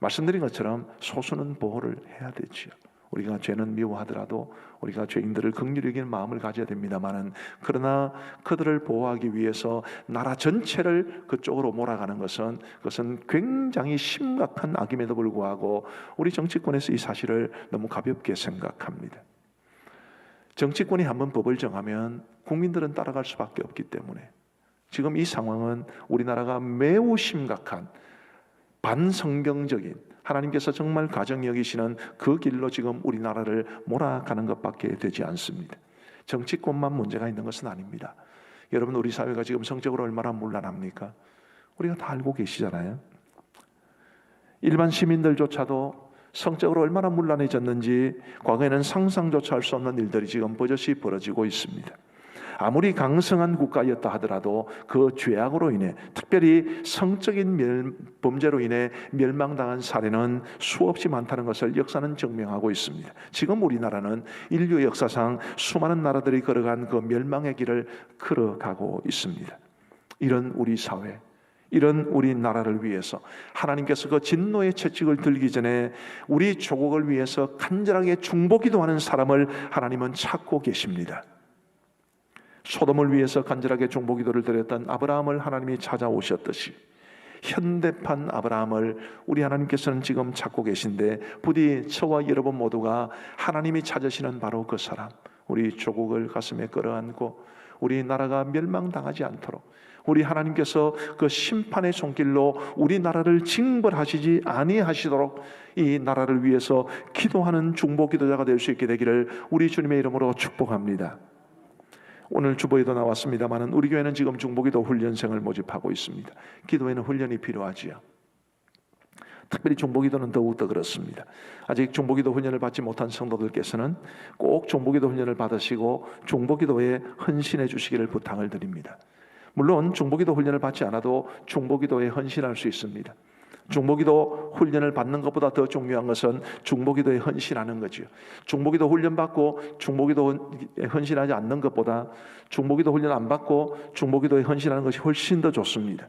말씀드린 것처럼 소수는 보호를 해야 되지요. 우리가 죄는 미워하더라도 우리가 죄인들을 긍휼히 여기는 마음을 가져야 됩니다만은 그러나 그들을 보호하기 위해서 나라 전체를 그쪽으로 몰아가는 그것은 굉장히 심각한 악임에도 불구하고 우리 정치권에서 이 사실을 너무 가볍게 생각합니다. 정치권이 한번 법을 정하면 국민들은 따라갈 수밖에 없기 때문에 지금 이 상황은 우리나라가 매우 심각한 반성경적인, 하나님께서 정말 가정이 여기시는 그 길로 지금 우리나라를 몰아가는 것밖에 되지 않습니다. 정치권만 문제가 있는 것은 아닙니다. 여러분, 우리 사회가 지금 성적으로 얼마나 문란합니까? 우리가 다 알고 계시잖아요. 일반 시민들조차도 성적으로 얼마나 문란해졌는지 과거에는 상상조차 할 수 없는 일들이 지금 버젓이 벌어지고 있습니다. 아무리 강성한 국가였다 하더라도 그 죄악으로 인해, 특별히 성적인 범죄로 인해 멸망당한 사례는 수없이 많다는 것을 역사는 증명하고 있습니다. 지금 우리나라는 인류 역사상 수많은 나라들이 걸어간 그 멸망의 길을 걸어가고 있습니다. 이런 우리 사회, 이런 우리나라를 위해서 하나님께서 그 진노의 채찍을 들기 전에 우리 조국을 위해서 간절하게 중보기도하는 사람을 하나님은 찾고 계십니다. 소돔을 위해서 간절하게 중보기도를 드렸던 아브라함을 하나님이 찾아오셨듯이 현대판 아브라함을 우리 하나님께서는 지금 찾고 계신데, 부디 저와 여러분 모두가 하나님이 찾으시는 바로 그 사람, 우리 조국을 가슴에 끌어안고 우리 나라가 멸망당하지 않도록, 우리 하나님께서 그 심판의 손길로 우리나라를 징벌하시지 아니하시도록 이 나라를 위해서 기도하는 중보기도자가 될 수 있게 되기를 우리 주님의 이름으로 축복합니다. 오늘 주보에도 나왔습니다만 우리 교회는 지금 중보기도 훈련생을 모집하고 있습니다. 기도에는 훈련이 필요하지요. 특별히 중보기도는 더욱더 그렇습니다. 아직 중보기도 훈련을 받지 못한 성도들께서는 꼭 중보기도 훈련을 받으시고 중보기도에 헌신해 주시기를 부탁을 드립니다. 물론 중보기도 훈련을 받지 않아도 중보기도에 헌신할 수 있습니다. 중보기도 훈련을 받는 것보다 더 중요한 것은 중보기도에 헌신하는 거죠. 중보기도 훈련 받고 중보기도에 헌신하지 않는 것보다 중보기도 훈련 안 받고 중보기도에 헌신하는 것이 훨씬 더 좋습니다.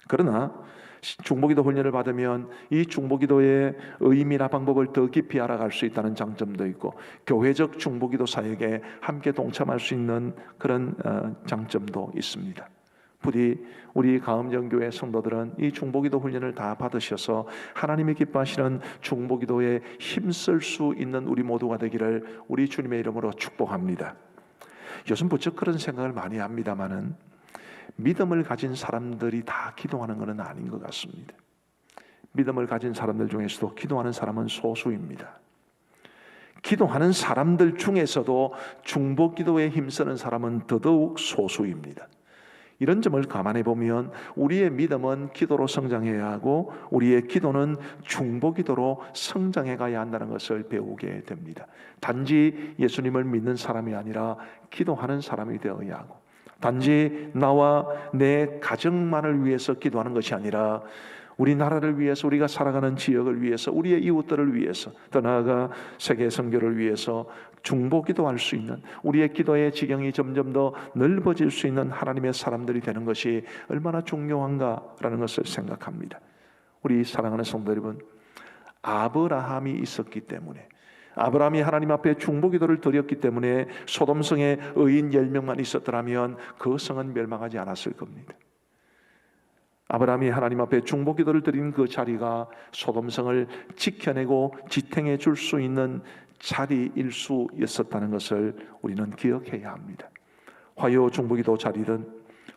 그러나 중보기도 훈련을 받으면 이 중보기도의 의미나 방법을 더 깊이 알아갈 수 있다는 장점도 있고, 교회적 중보기도 사역에 함께 동참할 수 있는 그런 장점도 있습니다. 부디 우리 가음정교회 성도들은 이 중보기도 훈련을 다 받으셔서 하나님이 기뻐하시는 중보기도에 힘쓸 수 있는 우리 모두가 되기를 우리 주님의 이름으로 축복합니다. 요즘 부쩍 그런 생각을 많이 합니다마는 믿음을 가진 사람들이 다 기도하는 것은 아닌 것 같습니다. 믿음을 가진 사람들 중에서도 기도하는 사람은 소수입니다. 기도하는 사람들 중에서도 중보기도에 힘쓰는 사람은 더더욱 소수입니다. 이런 점을 감안해 보면 우리의 믿음은 기도로 성장해야 하고 우리의 기도는 중보기도로 성장해 가야 한다는 것을 배우게 됩니다. 단지 예수님을 믿는 사람이 아니라 기도하는 사람이 되어야 하고, 단지 나와 내 가정만을 위해서 기도하는 것이 아니라 우리나라를 위해서, 우리가 살아가는 지역을 위해서, 우리의 이웃들을 위해서, 더 나아가 세계 선교를 위해서 중보기도할 수 있는, 우리의 기도의 지경이 점점 더 넓어질 수 있는 하나님의 사람들이 되는 것이 얼마나 중요한가라는 것을 생각합니다. 우리 사랑하는 성도 여러분, 아브라함이 있었기 때문에, 아브라함이 하나님 앞에 중보기도를 드렸기 때문에 소돔성에 의인 10명만 있었더라면 그 성은 멸망하지 않았을 겁니다. 아브라함이 하나님 앞에 중보기도를 드린 그 자리가 소돔성을 지켜내고 지탱해 줄 수 있는 자리일 수 있었다는 것을 우리는 기억해야 합니다. 화요 중보기도 자리든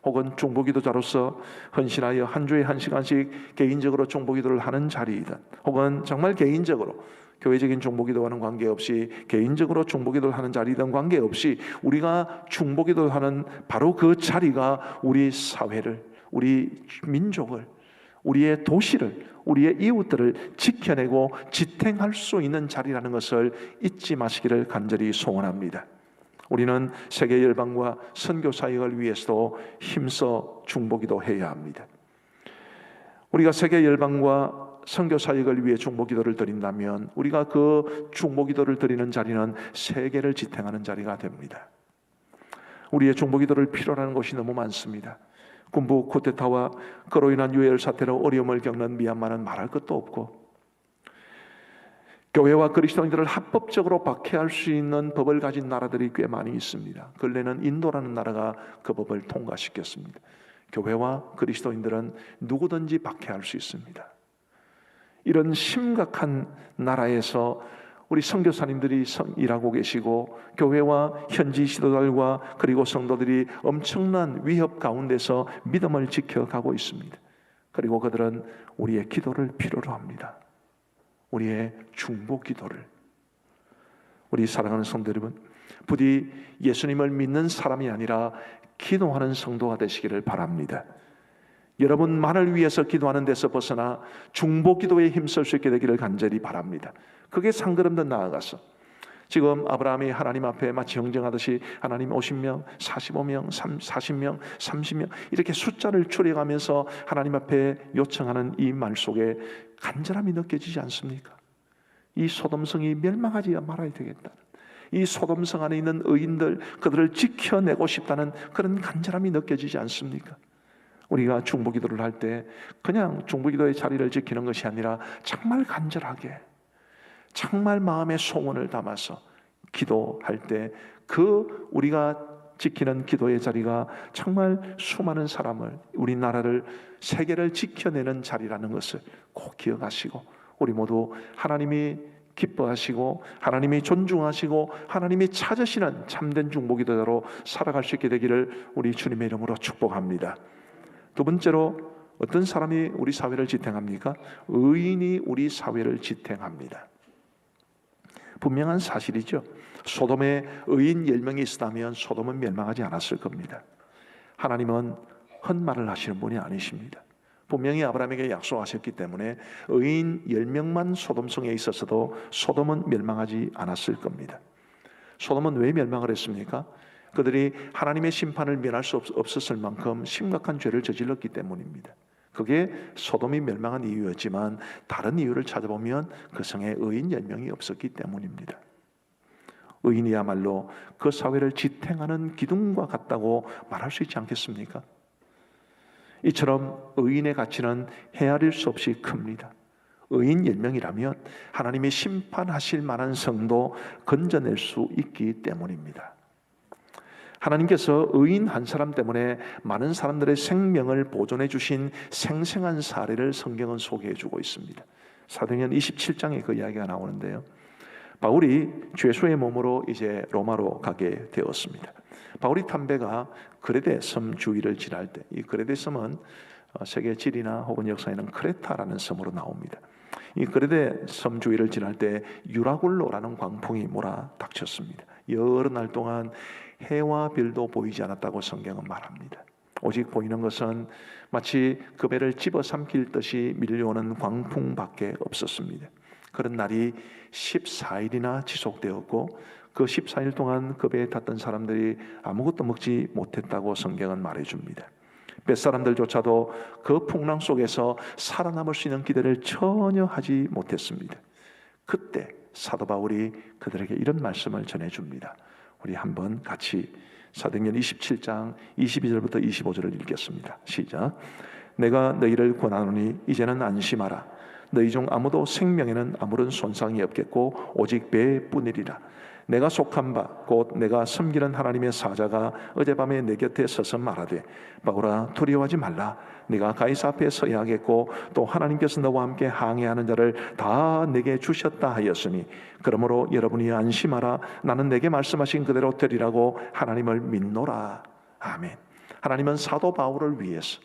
혹은 중보기도자로서 헌신하여 한 주에 1시간씩 개인적으로 중보기도를 하는 자리이든, 혹은 정말 개인적으로 교회적인 중보기도와는 관계없이 개인적으로 중보기도를 하는 자리든 관계없이 우리가 중보기도를 하는 바로 그 자리가 우리 사회를, 우리 민족을, 우리의 도시를, 우리의 이웃들을 지켜내고 지탱할 수 있는 자리라는 것을 잊지 마시기를 간절히 소원합니다. 우리는 세계 열방과 선교 사역을 위해서도 힘써 중보기도 해야 합니다. 우리가 세계 열방과 선교 사역을 위해 중보기도를 드린다면 우리가 그 중보기도를 드리는 자리는 세계를 지탱하는 자리가 됩니다. 우리의 중보기도를 필요로 하는 곳이 너무 많습니다. 군부 쿠데타와 그로 인한 유혈 사태로 어려움을 겪는 미얀마는 말할 것도 없고, 교회와 그리스도인들을 합법적으로 박해할 수 있는 법을 가진 나라들이 꽤 많이 있습니다. 근래는 인도라는 나라가 그 법을 통과시켰습니다. 교회와 그리스도인들은 누구든지 박해할 수 있습니다. 이런 심각한 나라에서 우리 선교사님들이 일하고 계시고 교회와 현지 지도자들과 그리고 성도들이 엄청난 위협 가운데서 믿음을 지켜가고 있습니다. 그리고 그들은 우리의 기도를 필요로 합니다. 우리의 중보 기도를. 우리 사랑하는 성도 여러분, 부디 예수님을 믿는 사람이 아니라 기도하는 성도가 되시기를 바랍니다. 여러분만을 위해서 기도하는 데서 벗어나 중보 기도에 힘쓸 수 있게 되기를 간절히 바랍니다. 그게 상걸음 더 나아가서 지금 아브라함이 하나님 앞에 마치 형정하듯이 하나님 50명, 45명, 40명, 30명 이렇게 숫자를 추려가면서 하나님 앞에 요청하는 이 말 속에 간절함이 느껴지지 않습니까? 이 소돔성이 멸망하지 말아야 되겠다는, 이 소돔성 안에 있는 의인들 그들을 지켜내고 싶다는 그런 간절함이 느껴지지 않습니까? 우리가 중보기도를 할 때 그냥 중보기도의 자리를 지키는 것이 아니라 정말 간절하게 정말 마음의 소원을 담아서 기도할 때 그 우리가 지키는 기도의 자리가 정말 수많은 사람을, 우리나라를, 세계를 지켜내는 자리라는 것을 꼭 기억하시고 우리 모두 하나님이 기뻐하시고 하나님이 존중하시고 하나님이 찾으시는 참된 중보기도자로 살아갈 수 있게 되기를 우리 주님의 이름으로 축복합니다. 두 번째로 어떤 사람이 우리 사회를 지탱합니까? 의인이 우리 사회를 지탱합니다. 분명한 사실이죠. 소돔에 의인 10명이 있었다면 소돔은 멸망하지 않았을 겁니다. 하나님은 헛말을 하시는 분이 아니십니다. 분명히 아브라함에게 약속하셨기 때문에 의인 10명만 소돔성에 있었어도 소돔은 멸망하지 않았을 겁니다. 소돔은 왜 멸망을 했습니까? 그들이 하나님의 심판을 면할 수 없었을 만큼 심각한 죄를 저질렀기 때문입니다. 그게 소돔이 멸망한 이유였지만 다른 이유를 찾아보면 그 성에 의인 10명이 없었기 때문입니다. 의인이야말로 그 사회를 지탱하는 기둥과 같다고 말할 수 있지 않겠습니까? 이처럼 의인의 가치는 헤아릴 수 없이 큽니다. 의인 10명이라면 하나님이 심판하실 만한 성도 건져낼 수 있기 때문입니다. 하나님께서 의인 한 사람 때문에 많은 사람들의 생명을 보존해 주신 생생한 사례를 성경은 소개해 주고 있습니다. 사도행전 27장에 그 이야기가 나오는데요. 바울이 죄수의 몸으로 이제 로마로 가게 되었습니다. 바울이 탄 배가 그레데 섬 주위를 지날 때, 이 그레데 섬은 세계 지리나 혹은 역사에는 크레타라는 섬으로 나옵니다. 이 그레데 섬 주위를 지날 때 유라굴로라는 광풍이 몰아닥쳤습니다. 여러 날 동안 해와 별도 보이지 않았다고 성경은 말합니다. 오직 보이는 것은 마치 그 배를 집어삼킬 듯이 밀려오는 광풍밖에 없었습니다. 그런 날이 14일이나 지속되었고 그 14일 동안 그 배에 탔던 사람들이 아무것도 먹지 못했다고 성경은 말해줍니다. 뱃사람들조차도 그 풍랑 속에서 살아남을 수 있는 기대를 전혀 하지 못했습니다. 그때 사도 바울이 그들에게 이런 말씀을 전해줍니다. 우리 한번 같이 사도행전 27장 22절부터 25절을 읽겠습니다. 시작. 내가 너희를 권하노니 이제는 안심하라. 너희 중 아무도 생명에는 아무런 손상이 없겠고 오직 배뿐이리라. 내가 속한 바 곧 내가 섬기는 하나님의 사자가 어젯밤에 내 곁에 서서 말하되 바울아 두려워하지 말라. 네가 가이사 앞에 서야 하겠고 또 하나님께서 너와 함께 항해하는 자를 다 내게 주셨다 하였으니 그러므로 여러분이 안심하라. 나는 내게 말씀하신 그대로 되리라고 하나님을 믿노라. 아멘. 하나님은 사도 바울을 위해서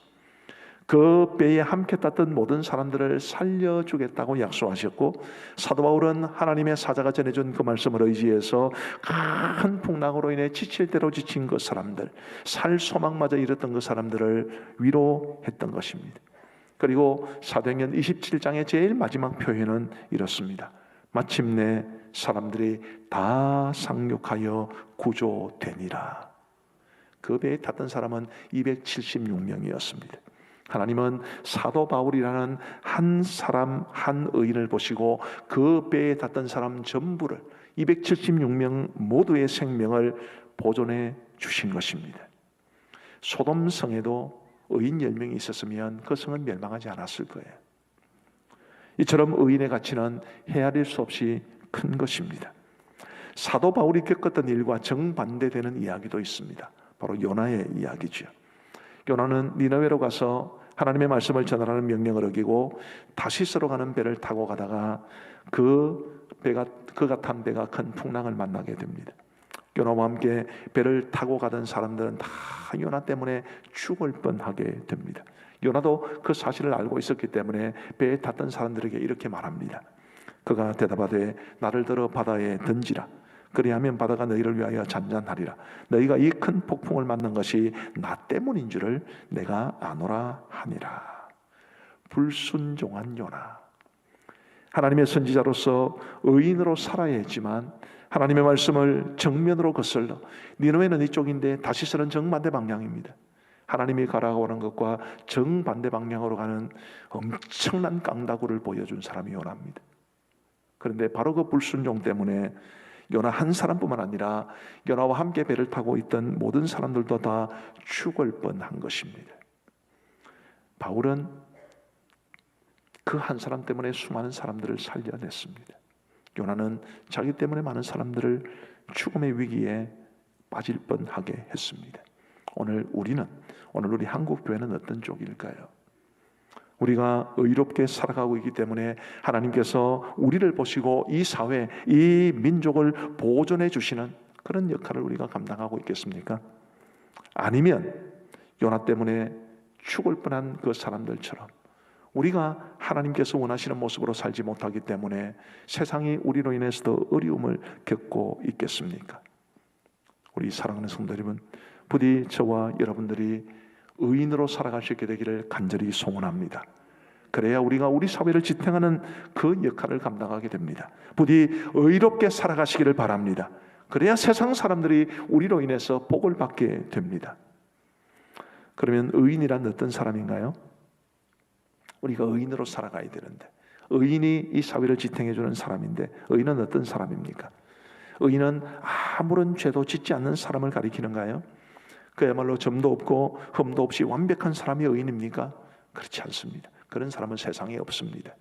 그 배에 함께 탔던 모든 사람들을 살려주겠다고 약속하셨고 사도 바울은 하나님의 사자가 전해준 그 말씀을 의지해서 큰 풍랑으로 인해 지칠 대로 지친 그 사람들, 살 소망마저 잃었던 그 사람들을 위로했던 것입니다. 그리고 사도행전 27장의 제일 마지막 표현은 이렇습니다. 마침내 사람들이 다 상륙하여 구조되니라. 그 배에 탔던 사람은 276명이었습니다. 하나님은 사도 바울이라는 한 사람, 한 의인을 보시고 그 배에 탔던 사람 전부를 276명 모두의 생명을 보존해 주신 것입니다. 소돔성에도 의인 10명이 있었으면 그 성은 멸망하지 않았을 거예요. 이처럼 의인의 가치는 헤아릴 수 없이 큰 것입니다. 사도 바울이 겪었던 일과 정반대되는 이야기도 있습니다. 바로 요나의 이야기죠. 요나는 니느웨로 가서 하나님의 말씀을 전하라는 명령을 어기고 다시스로 가는 배를 타고 가다가 그 그가 탄 배가 큰 풍랑을 만나게 됩니다. 요나와 함께 배를 타고 가던 사람들은 다 요나 때문에 죽을 뻔하게 됩니다. 요나도 그 사실을 알고 있었기 때문에 배에 탔던 사람들에게 이렇게 말합니다. 그가 대답하되 나를 들어 바다에 던지라. 그리하면 바다가 너희를 위하여 잔잔하리라. 너희가 이 큰 폭풍을 만난 것이 나 때문인 줄을 내가 아노라 하니라. 불순종한 요나. 하나님의 선지자로서 의인으로 살아야 했지만 하나님의 말씀을 정면으로 거슬러 니느웨는 이쪽인데 다시스는 정반대 방향입니다. 하나님이 가라고 하는 것과 정반대 방향으로 가는 엄청난 깡다구를 보여준 사람이 요나입니다. 그런데 바로 그 불순종 때문에 요나 한 사람뿐만 아니라 요나와 함께 배를 타고 있던 모든 사람들도 다 죽을 뻔한 것입니다. 바울은 그 한 사람 때문에 수많은 사람들을 살려냈습니다. 요나는 자기 때문에 많은 사람들을 죽음의 위기에 빠질 뻔하게 했습니다. 오늘 우리 한국 교회는 어떤 쪽일까요? 우리가 의롭게 살아가고 있기 때문에 하나님께서 우리를 보시고 이 사회, 이 민족을 보존해 주시는 그런 역할을 우리가 감당하고 있겠습니까? 아니면 요나 때문에 죽을 뻔한 그 사람들처럼 우리가 하나님께서 원하시는 모습으로 살지 못하기 때문에 세상이 우리로 인해서도 어려움을 겪고 있겠습니까? 우리 사랑하는 성도 여러분, 부디 저와 여러분들이 의인으로 살아갈 수 있게 되기를 간절히 소원합니다. 그래야 우리가 우리 사회를 지탱하는 그 역할을 감당하게 됩니다. 부디 의롭게 살아가시기를 바랍니다. 그래야 세상 사람들이 우리로 인해서 복을 받게 됩니다. 그러면 의인이란 어떤 사람인가요? 우리가 의인으로 살아가야 되는데, 의인이 이 사회를 지탱해주는 사람인데 의인은 어떤 사람입니까? 의인은 아무런 죄도 짓지 않는 사람을 가리키는가요? 그야말로 점도 없고 흠도 없이 완벽한 사람이 의인입니까? 그렇지 않습니다. 그런 사람은 세상에 없습니다.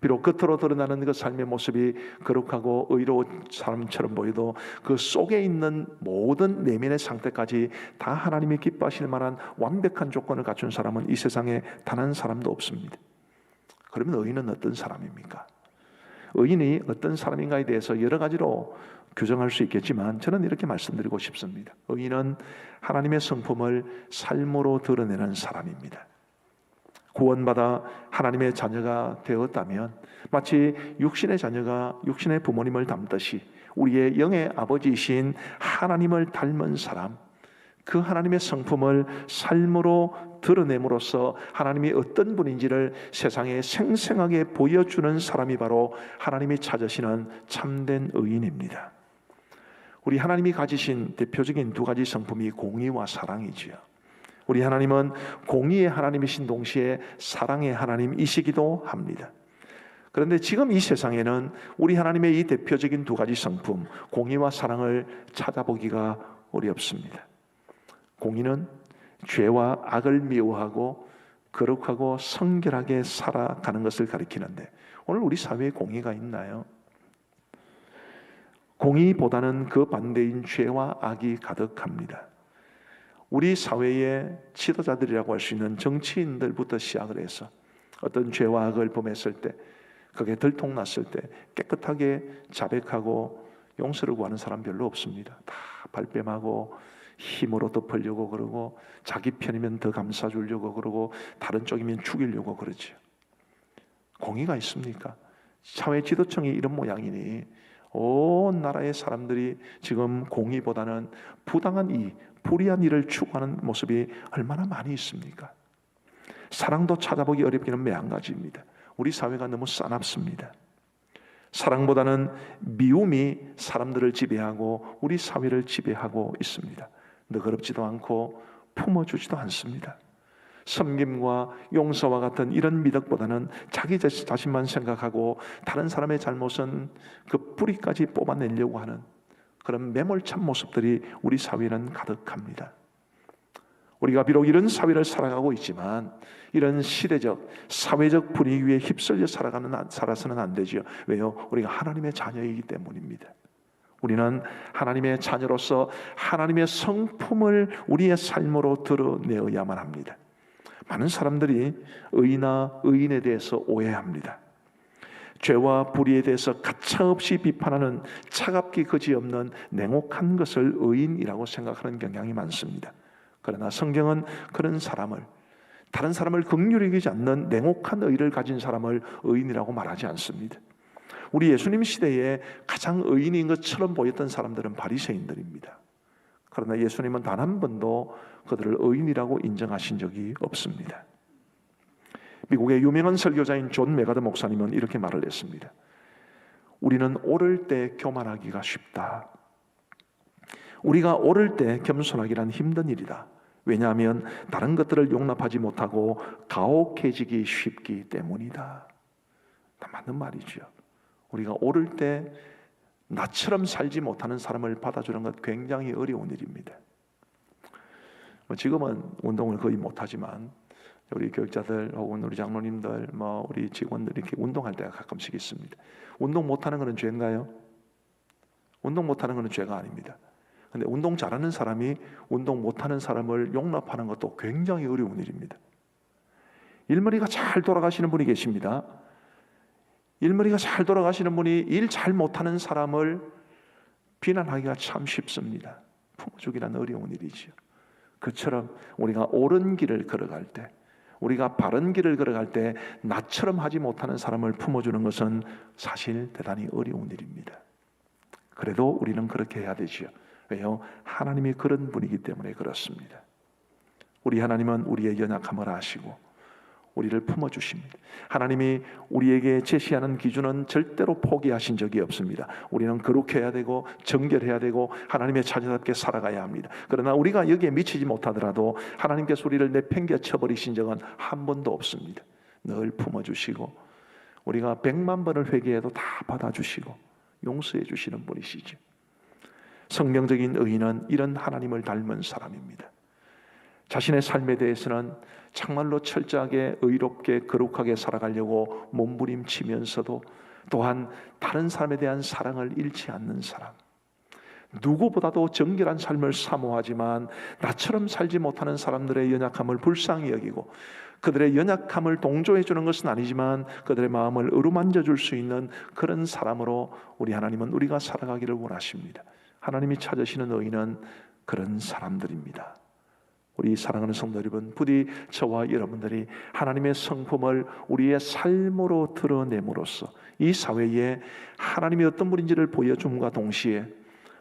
비록 겉으로 드러나는 그 삶의 모습이 거룩하고 의로운 사람처럼 보여도 그 속에 있는 모든 내면의 상태까지 다 하나님이 기뻐하실 만한 완벽한 조건을 갖춘 사람은 이 세상에 단 한 사람도 없습니다. 그러면 의인은 어떤 사람입니까? 의인이 어떤 사람인가에 대해서 여러 가지로 규정할 수 있겠지만 저는 이렇게 말씀드리고 싶습니다. 의인은 하나님의 성품을 삶으로 드러내는 사람입니다. 구원받아 하나님의 자녀가 되었다면 마치 육신의 자녀가 육신의 부모님을 닮듯이 우리의 영의 아버지이신 하나님을 닮은 사람, 그 하나님의 성품을 삶으로 드러냄으로써 하나님이 어떤 분인지를 세상에 생생하게 보여주는 사람이 바로 하나님이 찾으시는 참된 의인입니다. 우리 하나님이 가지신 대표적인 두 가지 성품이 공의와 사랑이지요. 우리 하나님은 공의의 하나님이신 동시에 사랑의 하나님이시기도 합니다. 그런데 지금 이 세상에는 우리 하나님의 이 대표적인 두 가지 성품, 공의와 사랑을 찾아보기가 어렵습니다. 공의는 죄와 악을 미워하고 거룩하고 성결하게 살아가는 것을 가리키는데 오늘 우리 사회에 공의가 있나요? 공의보다는 그 반대인 죄와 악이 가득합니다. 우리 사회의 지도자들이라고 할 수 있는 정치인들부터 시작을 해서 어떤 죄와 악을 범했을 때 그게 들통났을 때 깨끗하게 자백하고 용서를 구하는 사람 별로 없습니다. 다 발뺌하고 힘으로 덮으려고 그러고 자기 편이면 더 감싸주려고 그러고 다른 쪽이면 죽이려고 그러죠. 공의가 있습니까? 사회 지도층이 이런 모양이니 온 나라의 사람들이 지금 공의보다는 부당한 이 불의한 일을 추구하는 모습이 얼마나 많이 있습니까? 사랑도 찾아보기 어렵기는 매한가지입니다. 우리 사회가 너무 싸납습니다. 사랑보다는 미움이 사람들을 지배하고 우리 사회를 지배하고 있습니다. 너그럽지도 않고 품어주지도 않습니다. 섬김과 용서와 같은 이런 미덕보다는 자기 자신만 생각하고 다른 사람의 잘못은 그 뿌리까지 뽑아내려고 하는 그런 매몰찬 모습들이 우리 사회는 가득합니다. 우리가 비록 이런 사회를 살아가고 있지만 이런 시대적, 사회적 분위기에 휩쓸려 살아서는 안 되죠. 왜요? 우리가 하나님의 자녀이기 때문입니다. 우리는 하나님의 자녀로서 하나님의 성품을 우리의 삶으로 드러내어야만 합니다. 많은 사람들이 의인에 대해서 오해합니다. 죄와 불의에 대해서 가차없이 비판하는 차갑기 그지없는 냉혹한 것을 의인이라고 생각하는 경향이 많습니다. 그러나 성경은 그런 사람을, 다른 사람을 긍휼히 여기지 않는 냉혹한 의를 가진 사람을 의인이라고 말하지 않습니다. 우리 예수님 시대에 가장 의인인 것처럼 보였던 사람들은 바리새인들입니다. 그러나 예수님은 단 한 번도 그들을 의인이라고 인정하신 적이 없습니다. 미국의 유명한 설교자인 존 메가드 목사님은 이렇게 말을 했습니다. 우리는 오를 때 교만하기가 쉽다. 우리가 오를 때 겸손하기란 힘든 일이다. 왜냐하면 다른 것들을 용납하지 못하고 가혹해지기 쉽기 때문이다. 맞는 말이죠. 우리가 오를 때 나처럼 살지 못하는 사람을 받아주는 것 굉장히 어려운 일입니다. 지금은 운동을 거의 못하지만 우리 교육자들 혹은 우리 장로님들, 우리 직원들이 이렇게 운동할 때가 가끔씩 있습니다. 운동 못하는 것은 죄인가요? 운동 못하는 것은 죄가 아닙니다. 근데 운동 잘하는 사람이 운동 못하는 사람을 용납하는 것도 굉장히 어려운 일입니다. 일머리가 잘 돌아가시는 분이 계십니다. 일머리가 잘 돌아가시는 분이 일 잘 못하는 사람을 비난하기가 참 쉽습니다. 품어주기란 어려운 일이죠. 그처럼 우리가 옳은 길을 걸어갈 때, 우리가 바른 길을 걸어갈 때 나처럼 하지 못하는 사람을 품어주는 것은 사실 대단히 어려운 일입니다. 그래도 우리는 그렇게 해야 되지요. 왜요? 하나님이 그런 분이기 때문에 그렇습니다. 우리 하나님은 우리의 연약함을 아시고 우리를 품어주십니다. 하나님이 우리에게 제시하는 기준은 절대로 포기하신 적이 없습니다. 우리는 거룩해야 되고 정결해야 되고 하나님의 자녀답게 살아가야 합니다. 그러나 우리가 여기에 미치지 못하더라도 하나님께서 우리를 내팽개쳐 버리신 적은 한 번도 없습니다. 늘 품어주시고 우리가 100만 번을 회개해도 다 받아주시고 용서해 주시는 분이시죠. 성경적인 의인은 이런 하나님을 닮은 사람입니다. 자신의 삶에 대해서는 정말로 철저하게 의롭게 거룩하게 살아가려고 몸부림치면서도 또한 다른 사람에 대한 사랑을 잃지 않는 사람, 누구보다도 정결한 삶을 사모하지만 나처럼 살지 못하는 사람들의 연약함을 불쌍히 여기고 그들의 연약함을 동조해 주는 것은 아니지만 그들의 마음을 어루만져 줄 수 있는 그런 사람으로 우리 하나님은 우리가 살아가기를 원하십니다. 하나님이 찾으시는 의인은 그런 사람들입니다. 우리 사랑하는 성도 여러분, 부디 저와 여러분들이 하나님의 성품을 우리의 삶으로 드러냄으로써 이 사회에 하나님이 어떤 분인지를 보여줌과 동시에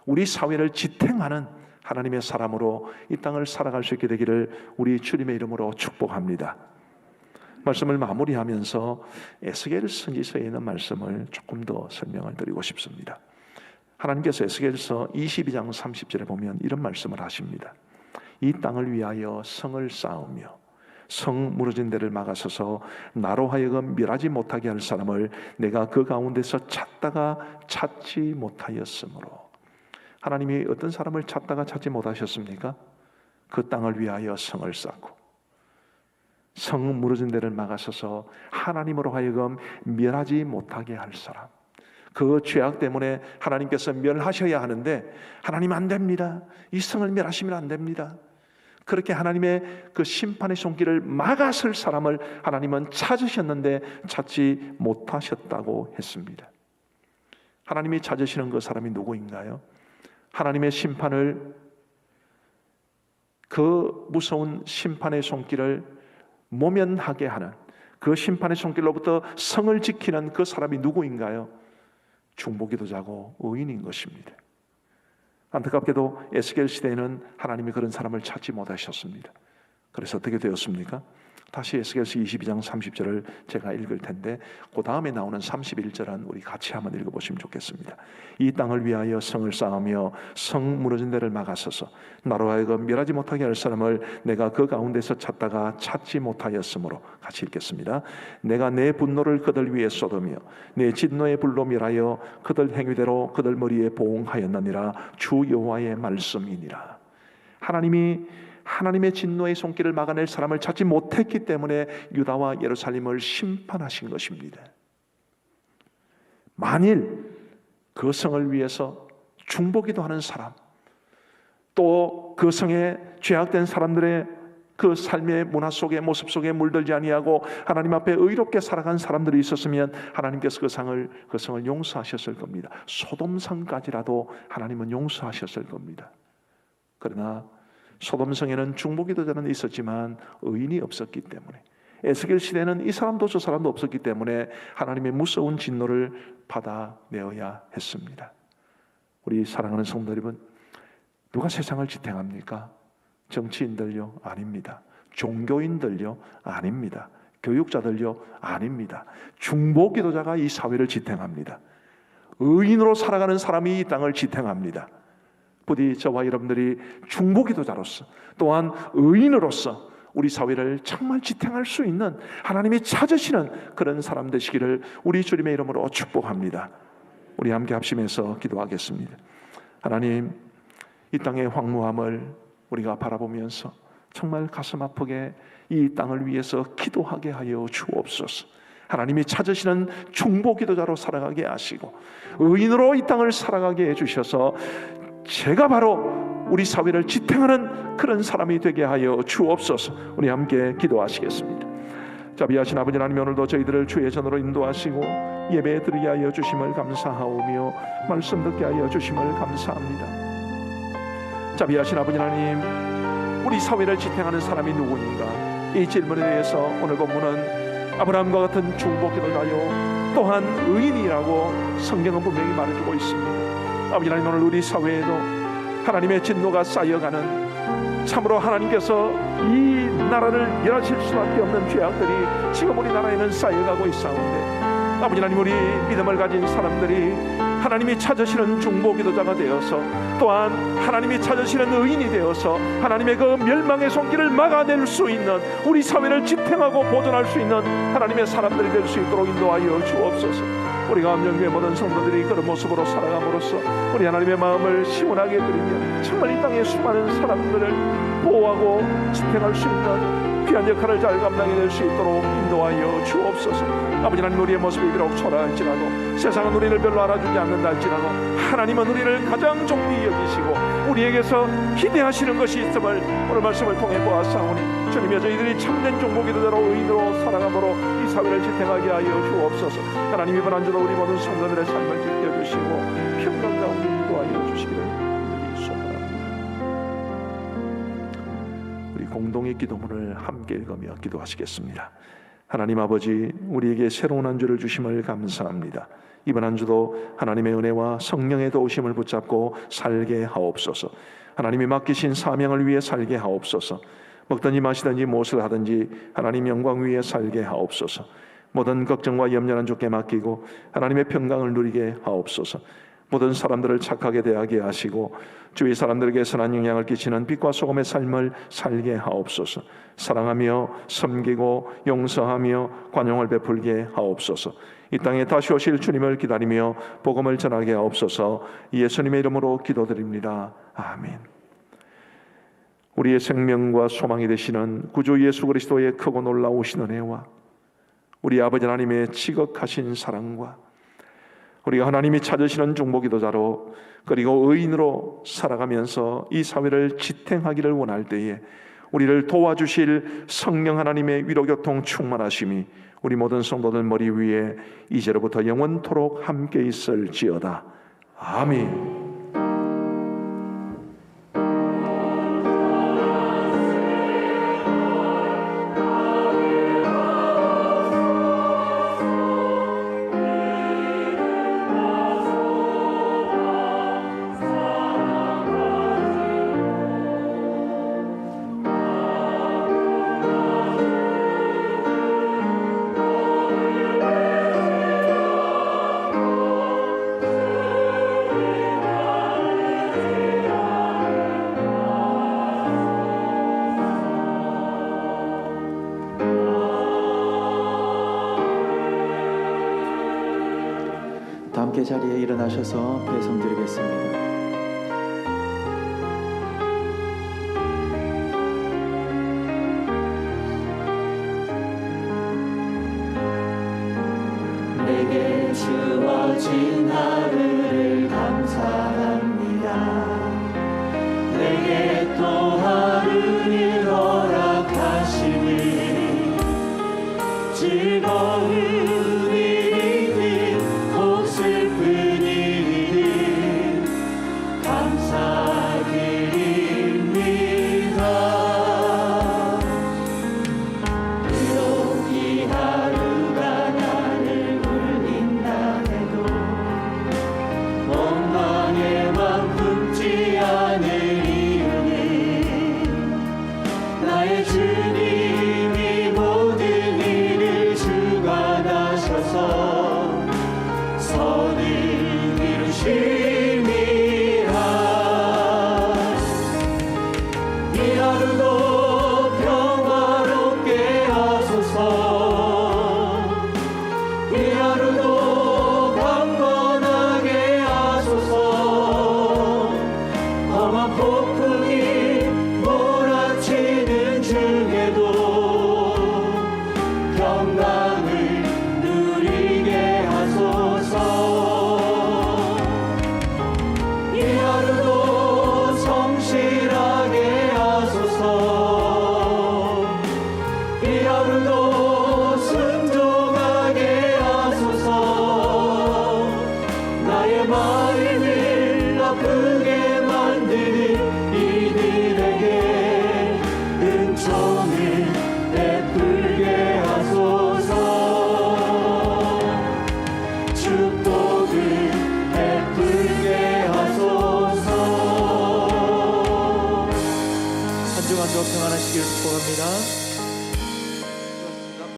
우리 사회를 지탱하는 하나님의 사람으로 이 땅을 살아갈 수 있게 되기를 우리 주님의 이름으로 축복합니다. 말씀을 마무리하면서 에스겔 선지서에 있는 말씀을 조금 더 설명을 드리고 싶습니다. 하나님께서 에스겔서 22장 30절에 보면 이런 말씀을 하십니다. 이 땅을 위하여 성을 쌓으며 성 무너진 데를 막아서서 나로 하여금 멸하지 못하게 할 사람을 내가 그 가운데서 찾다가 찾지 못하였으므로. 하나님이 어떤 사람을 찾다가 찾지 못하셨습니까? 그 땅을 위하여 성을 쌓고 성 무너진 데를 막아서서 하나님으로 하여금 멸하지 못하게 할 사람, 그 죄악 때문에 하나님께서 멸하셔야 하는데 하나님 안 됩니다. 이 성을 멸하시면 안 됩니다. 그렇게 하나님의 그 심판의 손길을 막아설 사람을 하나님은 찾으셨는데 찾지 못하셨다고 했습니다. 하나님이 찾으시는 그 사람이 누구인가요? 하나님의 심판을, 그 무서운 심판의 손길을 모면하게 하는, 그 심판의 손길로부터 성을 지키는 그 사람이 누구인가요? 중보기도자고 의인인 것입니다. 안타깝게도 에스겔 시대에는 하나님이 그런 사람을 찾지 못하셨습니다. 그래서 어떻게 되었습니까? 다시 에스겔서 22장 30절을 제가 읽을 텐데 그 다음에 나오는 31절은 우리 같이 한번 읽어보시면 좋겠습니다. 이 땅을 위하여 성을 쌓으며 성 무너진 데를 막아서서 나로 하여금 멸하지 못하게 할 사람을 내가 그 가운데서 찾다가 찾지 못하였으므로. 같이 읽겠습니다. 내가 내 분노를 그들 위에 쏟으며 내 진노의 불로 멸하여 그들 행위대로 그들 머리에 보응하였느니라. 주 여호와의 말씀이니라. 하나님의 진노의 손길을 막아낼 사람을 찾지 못했기 때문에 유다와 예루살렘을 심판하신 것입니다. 만일 그 성을 위해서 중보기도 하는 사람, 또 그 성에 죄악된 사람들의 그 삶의 문화 속에 모습 속에 물들지 아니하고 하나님 앞에 의롭게 살아간 사람들이 있었으면 하나님께서 그 성을 용서하셨을 겁니다. 소돔성까지라도 하나님은 용서하셨을 겁니다. 그러나 소돔성에는 중보기도자는 있었지만 의인이 없었기 때문에, 에스겔 시대는 이 사람도 저 사람도 없었기 때문에 하나님의 무서운 진노를 받아내어야 했습니다. 우리 사랑하는 성도 여러분, 누가 세상을 지탱합니까? 정치인들요? 아닙니다. 종교인들요? 아닙니다. 교육자들요? 아닙니다. 중보기도자가 이 사회를 지탱합니다. 의인으로 살아가는 사람이 이 땅을 지탱합니다. 부디 저와 여러분들이 중보기도자로서 또한 의인으로서 우리 사회를 정말 지탱할 수 있는 하나님이 찾으시는 그런 사람 되시기를 우리 주님의 이름으로 축복합니다. 우리 함께 합심해서 기도하겠습니다. 하나님, 이 땅의 황무함을 우리가 바라보면서 정말 가슴 아프게 이 땅을 위해서 기도하게 하여 주옵소서. 하나님이 찾으시는 중보기도자로 살아가게 하시고 의인으로 이 땅을 살아가게 해주셔서 제가 바로 우리 사회를 지탱하는 그런 사람이 되게 하여 주옵소서. 우리 함께 기도하시겠습니다. 자비하신 아버지 하나님, 오늘도 저희들을 주의 전으로 인도하시고 예배 드리게 하여 주심을 감사하오며 말씀 듣게 하여 주심을 감사합니다. 자비하신 아버지 하나님, 우리 사회를 지탱하는 사람이 누구인가? 이 질문에 대해서 오늘 본문은 아브라함과 같은 중보기도자요 또한 의인이라고 성경은 분명히 말해주고 있습니다. 아버지 하나님, 오늘 우리 사회에도 하나님의 진노가 쌓여가는, 참으로 하나님께서 이 나라를 멸하실 수밖에 없는 죄악들이 지금 우리 나라에는 쌓여가고 있사온데, 아버지 하나님, 우리 믿음을 가진 사람들이 하나님이 찾으시는 중보기도자가 되어서 또한 하나님이 찾으시는 의인이 되어서 하나님의 그 멸망의 손길을 막아낼 수 있는, 우리 사회를 지탱하고 보존할 수 있는 하나님의 사람들이 될 수 있도록 인도하여 주옵소서. 우리가 암정교회 모든 성도들이 그런 모습으로 살아감으로써 우리 하나님의 마음을 시원하게 드리며 정말 이 땅의 수많은 사람들을 보호하고 지탱할 수 있는 귀한 역할을 잘 감당해낼 수 있도록 인도하여 주옵소서. 아버지 하나님, 우리의 모습이 비록 초라할지라도, 세상은 우리를 별로 알아주지 않는다 할지라도 하나님은 우리를 가장 존귀히 여기시고 우리에게서 기대하시는 것이 있음을 오늘 말씀을 통해 보았사오니, 주님이여, 저희들이 참된 중보기도자로 의인으로 살아감으로 이 사회를 지탱하게 하여 주옵소서. 하나님, 이번 한 주도 우리 모든 성도들의 삶을 지켜주시고 평강 가운데 인도하여 주시기를 소원합니다. 우리 공동의 기도문을 함께 읽으며 기도하시겠습니다. 하나님 아버지, 우리에게 새로운 한 주를 주심을 감사합니다. 이번 한 주도 하나님의 은혜와 성령의 도우심을 붙잡고 살게 하옵소서. 하나님이 맡기신 사명을 위해 살게 하옵소서. 먹든지 마시든지 무엇을 하든지 하나님 영광 위에 살게 하옵소서. 모든 걱정과 염려는 주께 맡기고 하나님의 평강을 누리게 하옵소서. 모든 사람들을 착하게 대하게 하시고 주위 사람들에게 선한 영향을 끼치는 빛과 소금의 삶을 살게 하옵소서. 사랑하며 섬기고 용서하며 관용을 베풀게 하옵소서. 이 땅에 다시 오실 주님을 기다리며 복음을 전하게 하옵소서. 예수님의 이름으로 기도드립니다. 아멘. 우리의 생명과 소망이 되시는 구주 예수 그리스도의 크고 놀라우신 은혜와 우리 아버지 하나님의 지극하신 사랑과 우리가 하나님이 찾으시는 중보기도자로 그리고 의인으로 살아가면서 이 사회를 지탱하기를 원할 때에 우리를 도와주실 성령 하나님의 위로교통 충만하심이 우리 모든 성도들 머리 위에 이제로부터 영원토록 함께 있을지어다. 아멘. 함께 자리에 일어나셔서 배송드리겠습니다. 내게 주어진 하루를 감사합니다. 내게 또